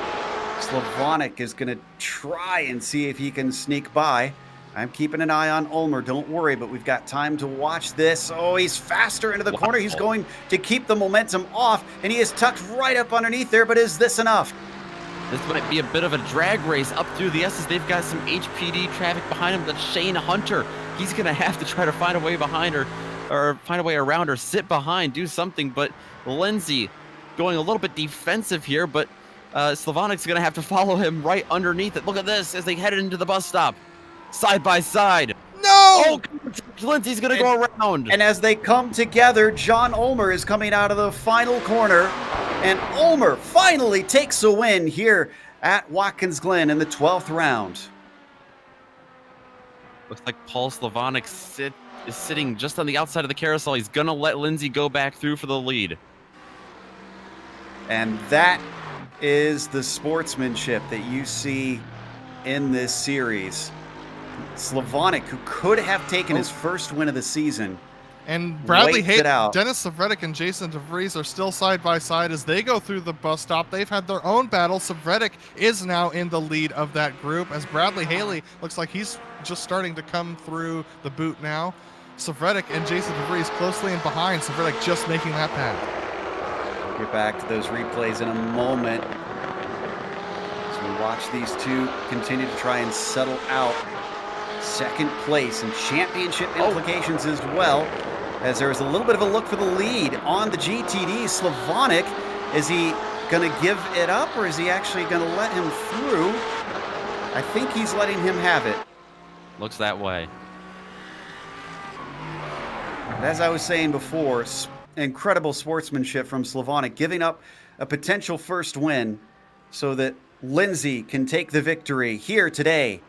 Slavonic is going to try and see if he can sneak by. I'm keeping an eye on Ulmer, don't worry, but we've got time to watch this. Oh, he's faster into the corner. He's going to keep the momentum off, and he is tucked right up underneath there, but is this enough? This might be a bit of a drag race up through the S's. They've got some HPD traffic behind him. That's Shane Hunter. He's going to have to try to find a way behind her, or find a way around, or sit behind, do something. But Lindsay going a little bit defensive here, but Slavonic's going to have to follow him right underneath it. Look at this as they headed into the bus stop. Side by side. No! Oh, Lindsay's going to go around. And as they come together, John Ulmer is coming out of the final corner. And Ulmer finally takes a win here at Watkins Glen in the 12th round. Looks like Paul Slavonic is sitting just on the outside of the carousel. He's going to let Lindsay go back through for the lead. And that is the sportsmanship that you see in this series. Slavonic, who could have taken his first win of the season, and Bradley waits it out. Dennis Savretic and Jason DeVries are still side by side as they go through the bus stop. They've had their own battle. Savretic is now in the lead of that group as Bradley Haley looks like he's just starting to come through the boot now. Savretic and Jason DeVries closely in behind. Savretic just making that pass. We'll get back to those replays in a moment as we watch these two continue to try and settle out second place and championship implications as well, as there is a little bit of a look for the lead on the GTD. Slavonic, is he going to give it up, or is he actually going to let him through? I think he's letting him have it. Looks that way. And as I was saying before, incredible sportsmanship from Slavonic, giving up a potential first win so that Lindsay can take the victory here today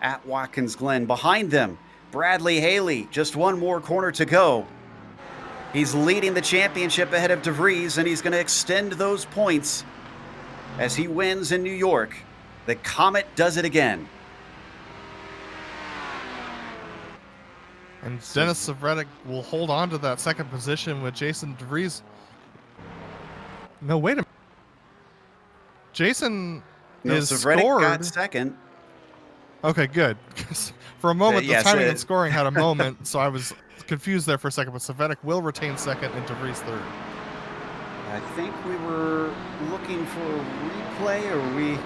at Watkins Glen. Behind them, Bradley Haley, just one more corner to go. He's leading the championship ahead of DeVries, and he's going to extend those points as he wins in New York. The Comet does it again. And Dennis Savretic will hold on to that second position with Jason DeVries. No, wait a minute. Jason is Savretic scored. got second. Okay, good. For a moment, Yes, the timing and scoring had a moment, so I was confused there for a second, but Savretic will retain second and DeVries third. I think we were looking for a replay,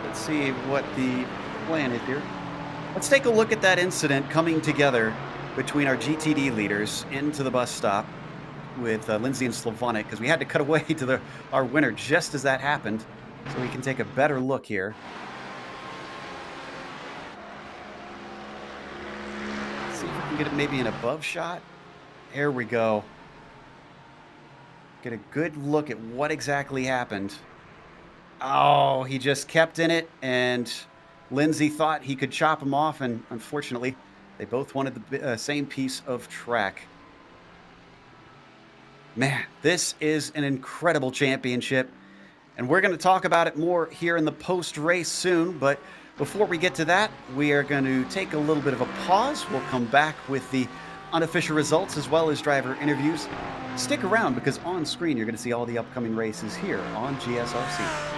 let's see what the plan is here. Let's take a look at that incident coming together between our GTD leaders into the bus stop with Lindsay and Slavonic, because we had to cut away to our winner just as that happened, so we can take a better look here. Let's see if we can get it maybe an above shot. There we go. Get a good look at what exactly happened. Oh, he just kept in it, and Lindsay thought he could chop him off, and unfortunately, they both wanted the same piece of track. Man, this is an incredible championship, and we're going to talk about it more here in the post-race soon, but before we get to that, we are going to take a little bit of a pause. We'll come back with the unofficial results as well as driver interviews. Stick around, because on screen you're going to see all the upcoming races here on GSRC.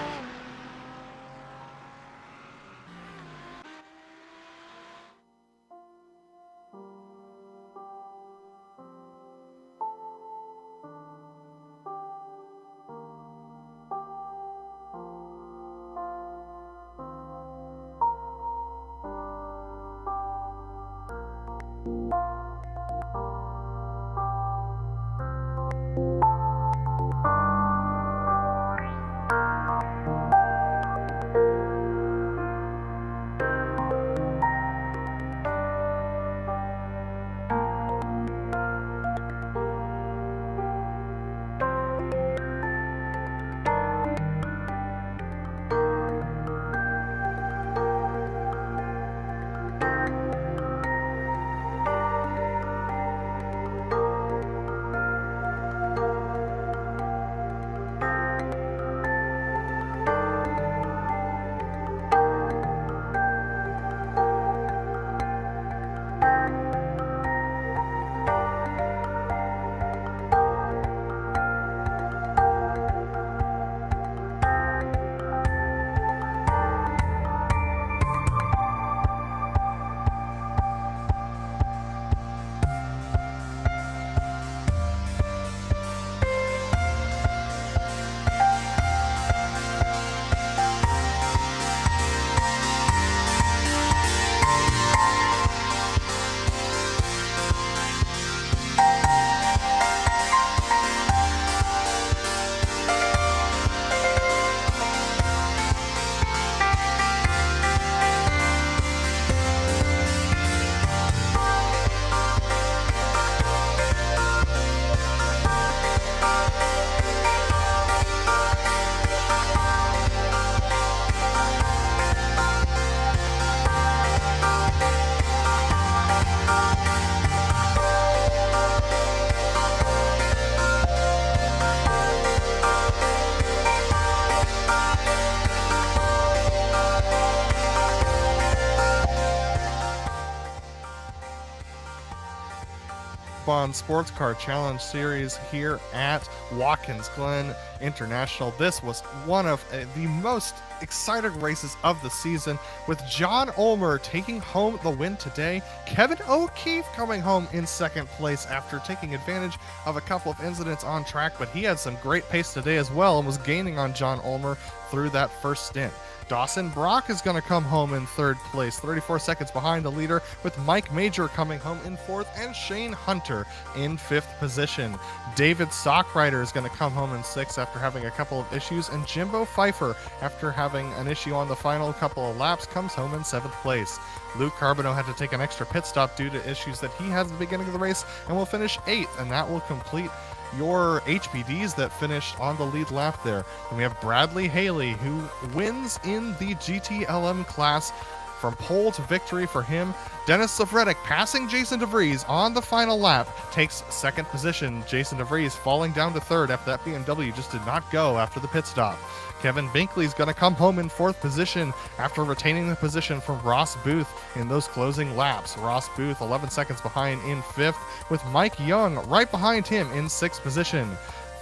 Autobahn Sportscar Challenge Series here at Watkins Glen International. This was one of the most exciting races of the season, with John Ulmer taking home the win today. Kevin O'Keefe coming home in second place after taking advantage of a couple of incidents on track, but he had some great pace today as well and was gaining on John Ulmer through that first stint. Dawson Brock is going to come home in third place, 34 seconds behind the leader, with Mike Major coming home in fourth and Shane Hunter in fifth position. David Stockrider is going to come home in sixth after having a couple of issues, and Jimbo Pfeiffer, after having an issue on the final couple of laps, comes home in seventh place. Luke Carbonneau had to take an extra pit stop due to issues that he had at the beginning of the race and will finish eighth, and that will complete your HPDs that finished on the lead lap there. And we have Bradley Haley, who wins in the GTLM class from pole to victory for him. Dennis Savretic passing Jason DeVries on the final lap, takes second position. Jason DeVries falling down to third after that BMW just did not go after the pit stop. Kevin Binkley's going to come home in fourth position after retaining the position from Ross Booth in those closing laps. Ross Booth 11 seconds behind in fifth, with Mike Young right behind him in sixth position.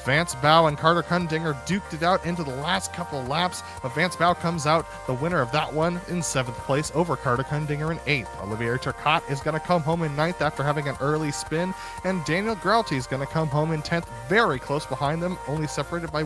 Vance Bow and Carter Kundinger duked it out into the last couple laps, but Vance Bow comes out the winner of that one in 7th place over Carter Kundinger in 8th. Olivier Turcotte is going to come home in 9th after having an early spin, and Daniel Grauty is going to come home in 10th, very close behind them, only separated by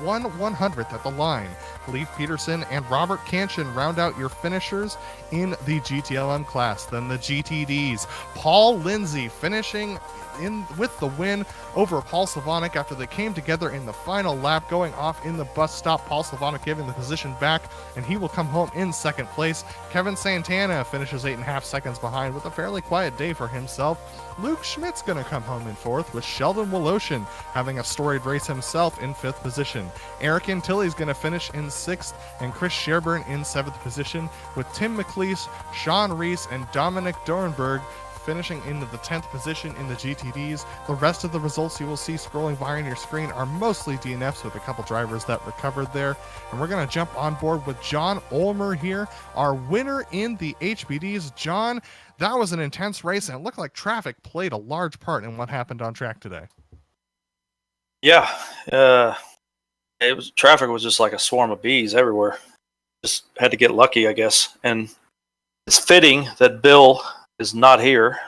1/100th at the line. Leif Peterson and Robert Cancian round out your finishers in the GTLM class. Then the GTDs. Paul Lindsay finishing in with the win over Paul Slavonic after they came together in the final lap, going off in the bus stop. Paul Slavonic giving the position back, and he will come home in 2nd place. Kevin Santana finishes 8.5 seconds behind with a fairly quiet day for himself. Luke Schmidt's going to come home in 4th, with Sheldon Woloshin having a storied race himself in 5th position. Eric Antilli's going to finish in 6th, and Chris Sherburne in 7th position, with Tim McLeese, Sean Reese, and Dominic Dorenberg finishing into the 10th position in the GTDs. The rest of the results you will see scrolling by on your screen are mostly DNFs, with a couple drivers that recovered there. And we're going to jump on board with John Ulmer here, our winner in the HPDs. John, that was an intense race, and it looked like traffic played a large part in what happened on track today. Yeah, traffic was just like a swarm of bees everywhere. Just had to get lucky, I guess. And it's fitting that Bill is not here.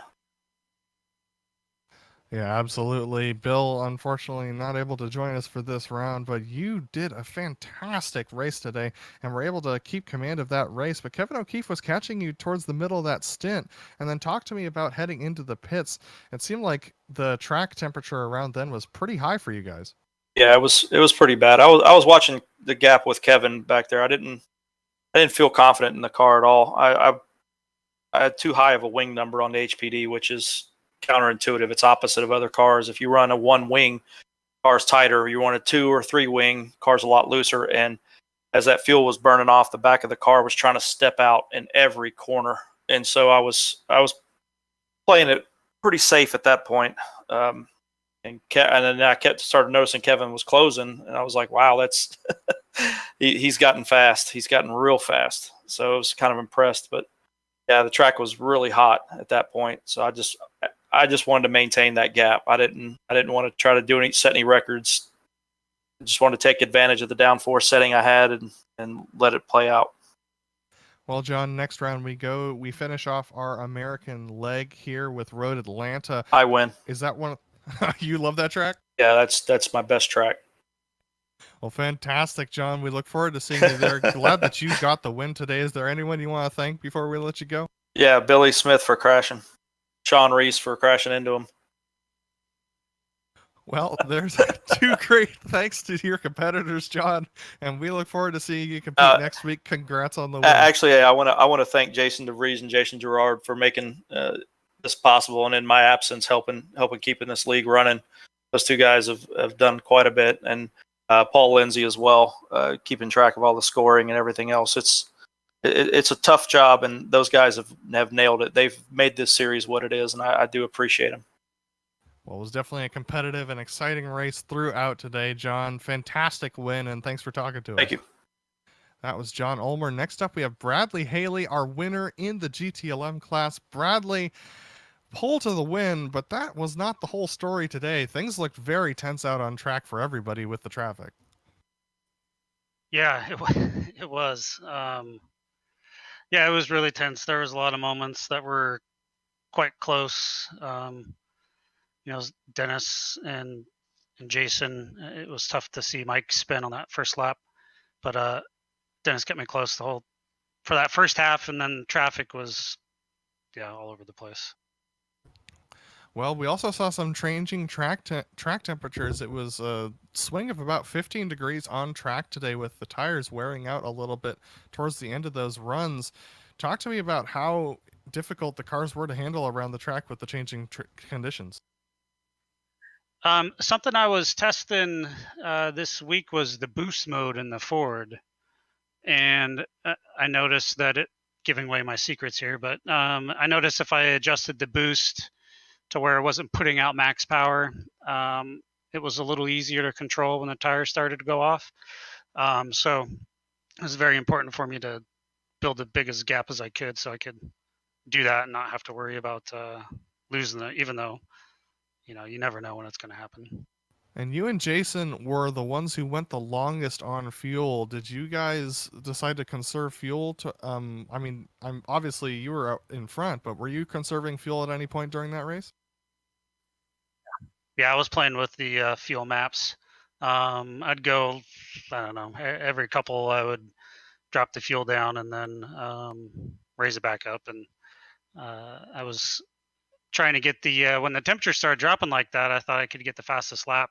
Yeah, absolutely. Bill, unfortunately, not able to join us for this round, but you did a fantastic race today and were able to keep command of that race. But Kevin O'Keefe was catching you towards the middle of that stint. And then talk to me about heading into the pits. It seemed like the track temperature around then was pretty high for you guys. Yeah, it was pretty bad. I was watching the gap with Kevin back there. I didn't feel confident in the car at all. I had too high of a wing number on the HPD, which is counterintuitive. It's opposite of other cars. If you run a 1 wing, car's tighter. You run a 2 or 3 wing, car's a lot looser. And as that fuel was burning off, the back of the car was trying to step out in every corner. And so I was playing it pretty safe at that point. And then I started noticing Kevin was closing, and I was like, wow, that's he's gotten fast. He's gotten real fast. So I was kind of impressed. But yeah, the track was really hot at that point. So I just wanted to maintain that gap. I didn't want to try to set any records. I just wanted to take advantage of the downforce setting I had and let it play out. Well, John, next round we finish off our American leg here with Road Atlanta. I win. Is that one? You love that track? Yeah, that's my best track. Well, fantastic, John. We look forward to seeing you there. Glad that you got the win today. Is there anyone you want to thank before we let you go? Yeah, Billy Smith for crashing. Sean Reese for crashing into him. Well, there's 2 great thanks to your competitors, John, and we look forward to seeing you compete next week. Congrats on the win. Actually, I want to thank Jason DeVries and Jason Gerard for making this possible, and in my absence, helping keeping this league running. Those 2 guys have done quite a bit, and Paul Lindsay as well, keeping track of all the scoring and everything else. It's a tough job, and those guys have nailed it. They've made this series what it is, and I do appreciate them. Well, it was definitely a competitive and exciting race throughout today, John. Fantastic win, and thanks for talking to us. Thank you. That was John Ulmer. Next up, we have Bradley Haley, our winner in the GTLM class. Bradley, pole to the win, but that was not the whole story today. Things looked very tense out on track for everybody with the traffic. Yeah, it was. Yeah, it was really tense. There was a lot of moments that were quite close. Dennis and Jason, it was tough to see Mike spin on that first lap, but Dennis kept me close for that first half, and then traffic was all over the place. Well, we also saw some changing track temperatures. It was a swing of about 15 degrees on track today, with the tires wearing out a little bit towards the end of those runs. Talk to me about how difficult the cars were to handle around the track with the changing conditions. Something I was testing this week was the boost mode in the Ford, and I noticed that giving away my secrets here, but I noticed if I adjusted the boost to where it wasn't putting out max power, it was a little easier to control when the tires started to go off. So it was very important for me to build the biggest gap as I could, so I could do that and not have to worry about losing it, even though you never know when it's going to happen. And you and Jason were the ones who went the longest on fuel. Did you guys decide to conserve fuel? I'm obviously you were out in front, but were you conserving fuel at any point during that race? Yeah, I was playing with the fuel maps. I'd go, I don't know, every couple I would drop the fuel down and then raise it back up. And I was trying to get the when the temperature started dropping like that, I thought I could get the fastest lap.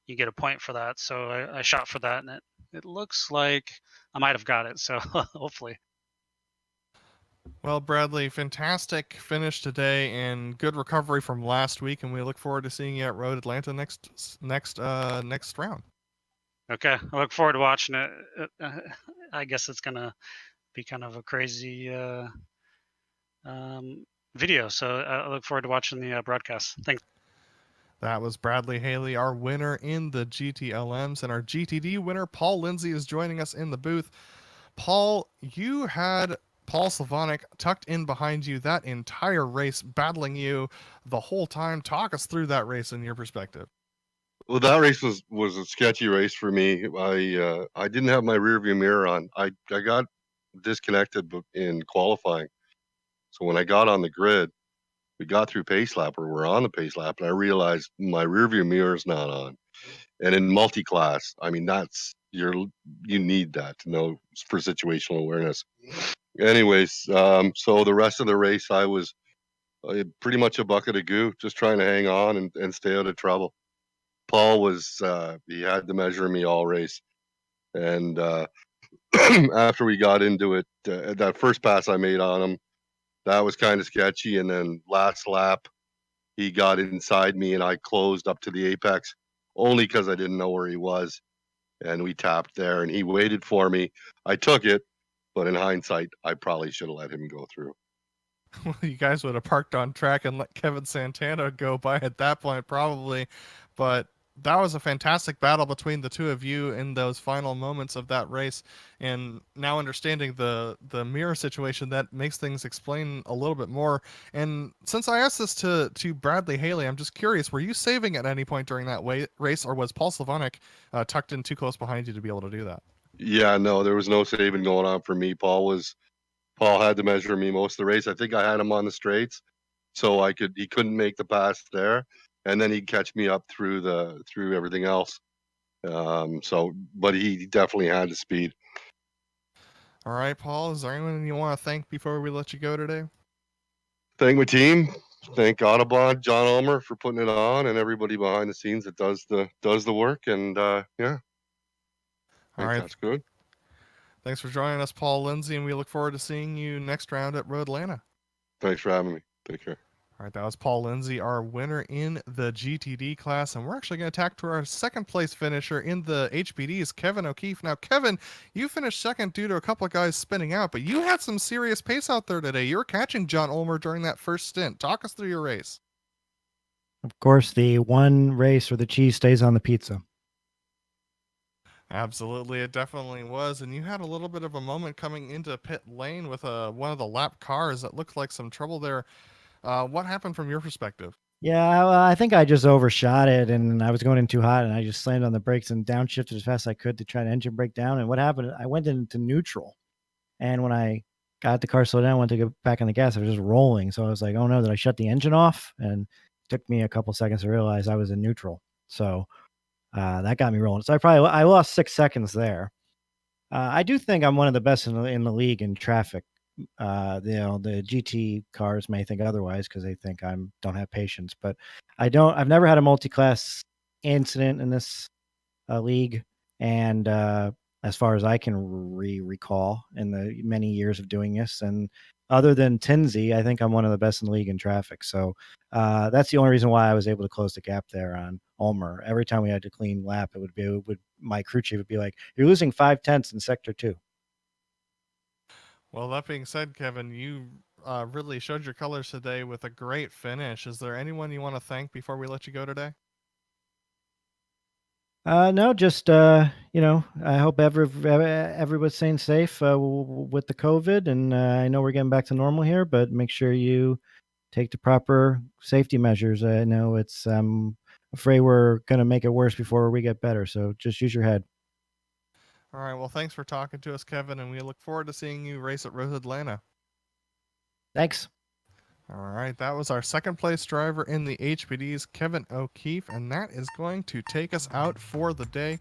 You get a point for that, so I shot for that, and it looks like I might have got it. So hopefully. Well, Bradley, fantastic finish today and good recovery from last week, and we look forward to seeing you at Road Atlanta next round. Okay, I look forward to watching it. I guess it's gonna be kind of a crazy video, so I look forward to watching the broadcast. Thanks. That was Bradley Haley, our winner in the GTLMs, and our GTD winner, Paul Lindsay, is joining us in the booth. Paul, you had Paul Slavonic tucked in behind you that entire race, battling you the whole time. Talk us through that race in your perspective. Well, that race was a sketchy race for me. I didn't have my rear view mirror on. I got disconnected in qualifying. So when I got on the grid, we got through pace lap, or we're on the pace lap, and I realized my rear view mirror is not on. And in multi-class, I mean, you need that to know for situational awareness. Anyways, so the rest of the race, I was pretty much a bucket of goo, just trying to hang on and stay out of trouble. Paul was, he had to measure me all race. And after we got into it, that first pass I made on him, that was kind of sketchy. And then last lap, he got inside me and I closed up to the apex only because I didn't know where he was. And we tapped there and he waited for me. I took it, but in hindsight, I probably should have let him go through. Well, you guys would have parked on track and let Kevin Santana go by at that point, probably. But that was a fantastic battle between the two of you in those final moments of that race. And now understanding the mirror situation, that makes things explain a little bit more. And since I asked this to Bradley Haley, I'm just curious, were you saving at any point during that race, or was Paul Slavonic tucked in too close behind you to be able to do that? Yeah, no, there was no saving going on for me. Paul had to measure me most of the race. I think I had him on the straights, so he couldn't make the pass there, and then he'd catch me up through everything else. But he definitely had the speed. All right, Paul, is there anyone you want to thank before we let you go today? Thank my team. Thank Autobahn, John Ulmer for putting it on, and everybody behind the scenes that does the work. And yeah, all right, that's good. Thanks for joining us, Paul Lindsay, and we look forward to seeing you next round at Road Atlanta. Thanks for having me. Take care. All right, that was Paul Lindsay, our winner in the GTD class, and we're actually going to attack to our second place finisher in the HPDs, Kevin O'Keefe. Now, Kevin, you finished second due to a couple of guys spinning out, but you had some serious pace out there today. You were catching John Ulmer during that first stint. Talk us through your race. Of course, the one race where the cheese stays on the pizza. Absolutely, it definitely was. And you had a little bit of a moment coming into pit lane with one of the lap cars that looked like some trouble there. What happened from your perspective? Yeah, I think I just overshot it, and I was going in too hot, and I just slammed on the brakes and downshifted as fast as I could to try to engine brake down. And what happened, I went into neutral. And when I got the car slowed down, went to go back on the gas, I was just rolling. So I was like, oh no, did I shut the engine off? And it took me a couple seconds to realize I was in neutral. So that got me rolling. So I lost 6 seconds there. I do think I'm one of the best in the league in traffic. The GT cars may think otherwise because they think don't have patience, but I've never had a multi-class incident in this league. And as far as I can recall in the many years of doing this, and other than Tinsey, I think I'm one of the best in the league in traffic. So that's the only reason why I was able to close the gap there on Ulmer. Every time we had to clean lap, my crew chief would be like, "You're losing 5/10 in sector 2." Well, that being said, Kevin, you really showed your colors today with a great finish. Is there anyone you want to thank before we let you go today? No, just I hope everybody's staying safe with the COVID, and I know we're getting back to normal here, but make sure you take the proper safety measures. I know it's afraid we're going to make it worse before we get better. So just use your head. All right. Well, thanks for talking to us, Kevin, and we look forward to seeing you race at Road Atlanta. Thanks. All right, that was our second place driver in the HPD's Kevin O'Keefe, and that is going to take us out for the day.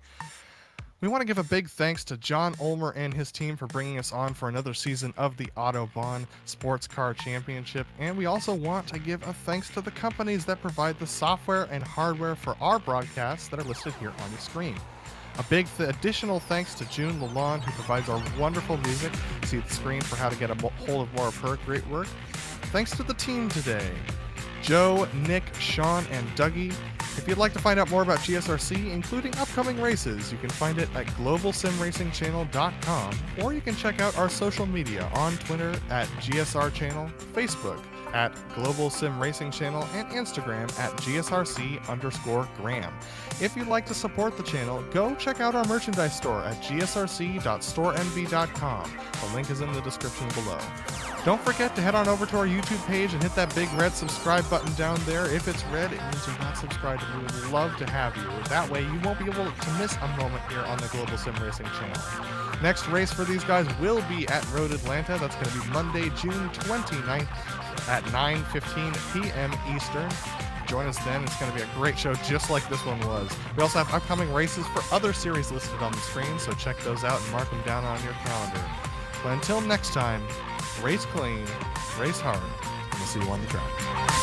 We want to give a big thanks to John Ulmer and his team for bringing us on for another season of the Autobahn Sportscar Championship, and we also want to give a thanks to the companies that provide the software and hardware for our broadcasts that are listed here on the screen. A big additional thanks to June Lalonde, who provides our wonderful music. See the screen for how to get a hold of more of her great work. Thanks to the team today, Joe, Nick, Sean, and Dougie. If you'd like to find out more about GSRC, including upcoming races, you can find it at globalsimracingchannel.com, or you can check out our social media on Twitter at GSR Channel, Facebook at Global Sim Racing Channel, and Instagram at GSRC_Graham. If you'd like to support the channel, go check out our merchandise store at gsrc.storenv.com. The link is in the description below. Don't forget to head on over to our YouTube page and hit that big red subscribe button down there. If it's red, it means you're not subscribed, and we would love to have you. That way, you won't be able to miss a moment here on the Global Sim Racing Channel. Next race for these guys will be at Road Atlanta. That's going to be Monday, June 29th at 9:15 p.m. Eastern. Join us then. It's going to be a great show just like this one was. We also have upcoming races for other series listed on the screen, so check those out and mark them down on your calendar. But until next time, race clean, race hard, and we'll see you on the track.